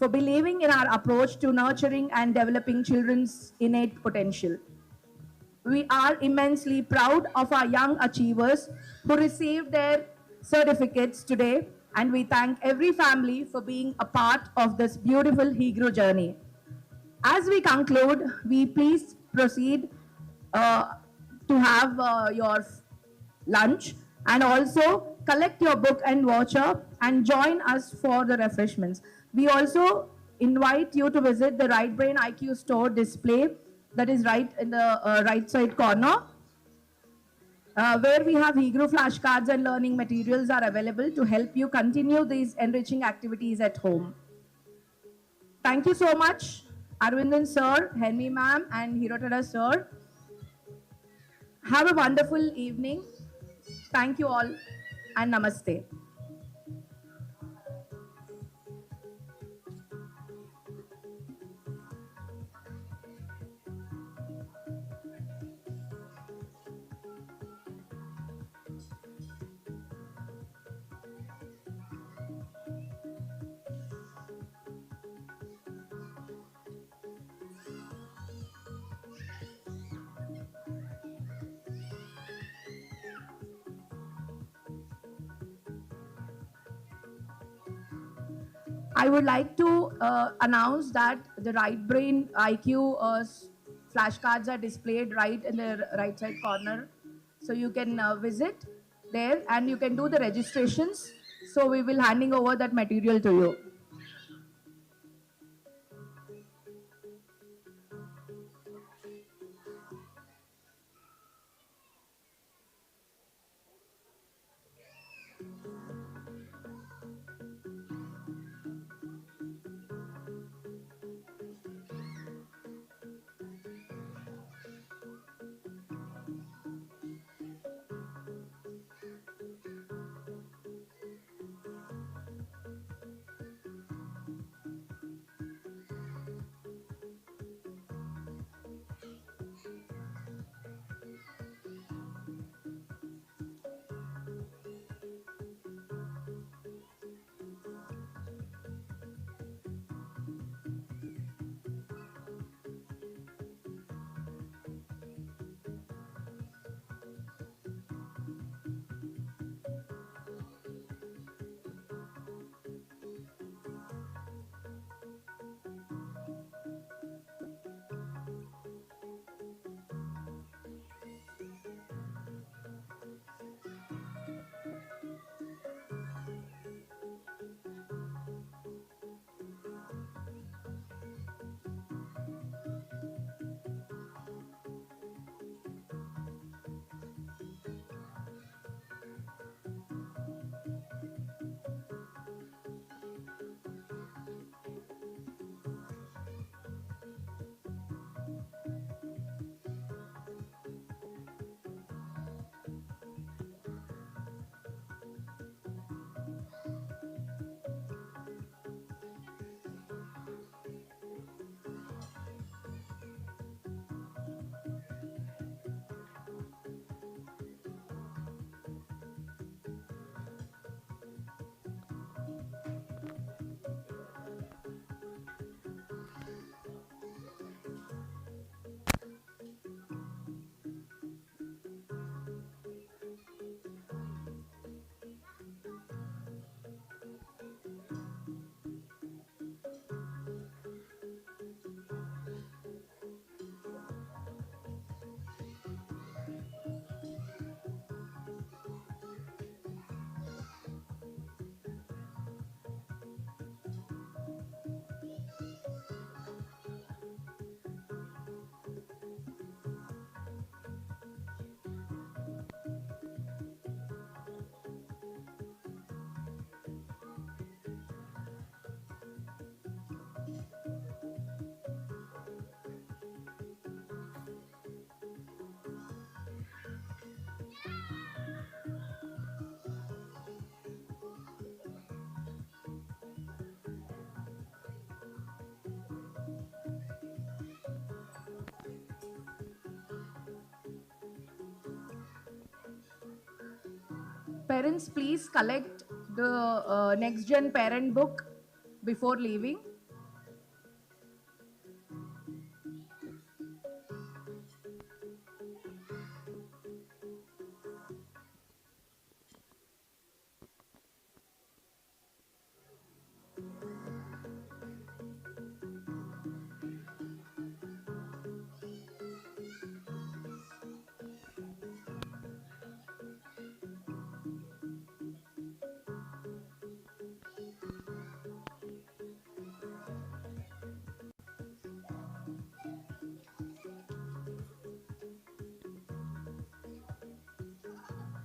for believing in our approach to nurturing and developing children's innate potential. We are immensely proud of our young achievers who received their certificates today, and we thank every family for being a part of this beautiful Heguru journey. As we conclude, we please proceed to have your lunch and also collect your book and voucher and join us for the refreshments. We also invite you to visit the Right Brain IQ store display that is right in the right side corner, where we have Heguru flashcards and learning materials are available to help you continue these enriching activities at home. Thank you so much, Arvindan sir, Henry ma'am, and Hirotada sir. Have a wonderful evening. Thank you all and namaste. I would like to announce that the Right Brain IQ flashcards are displayed right in the right side corner. So you can visit there and you can do the registrations. So we will handing over that material to you. Parents, please collect the next gen parent book before leaving.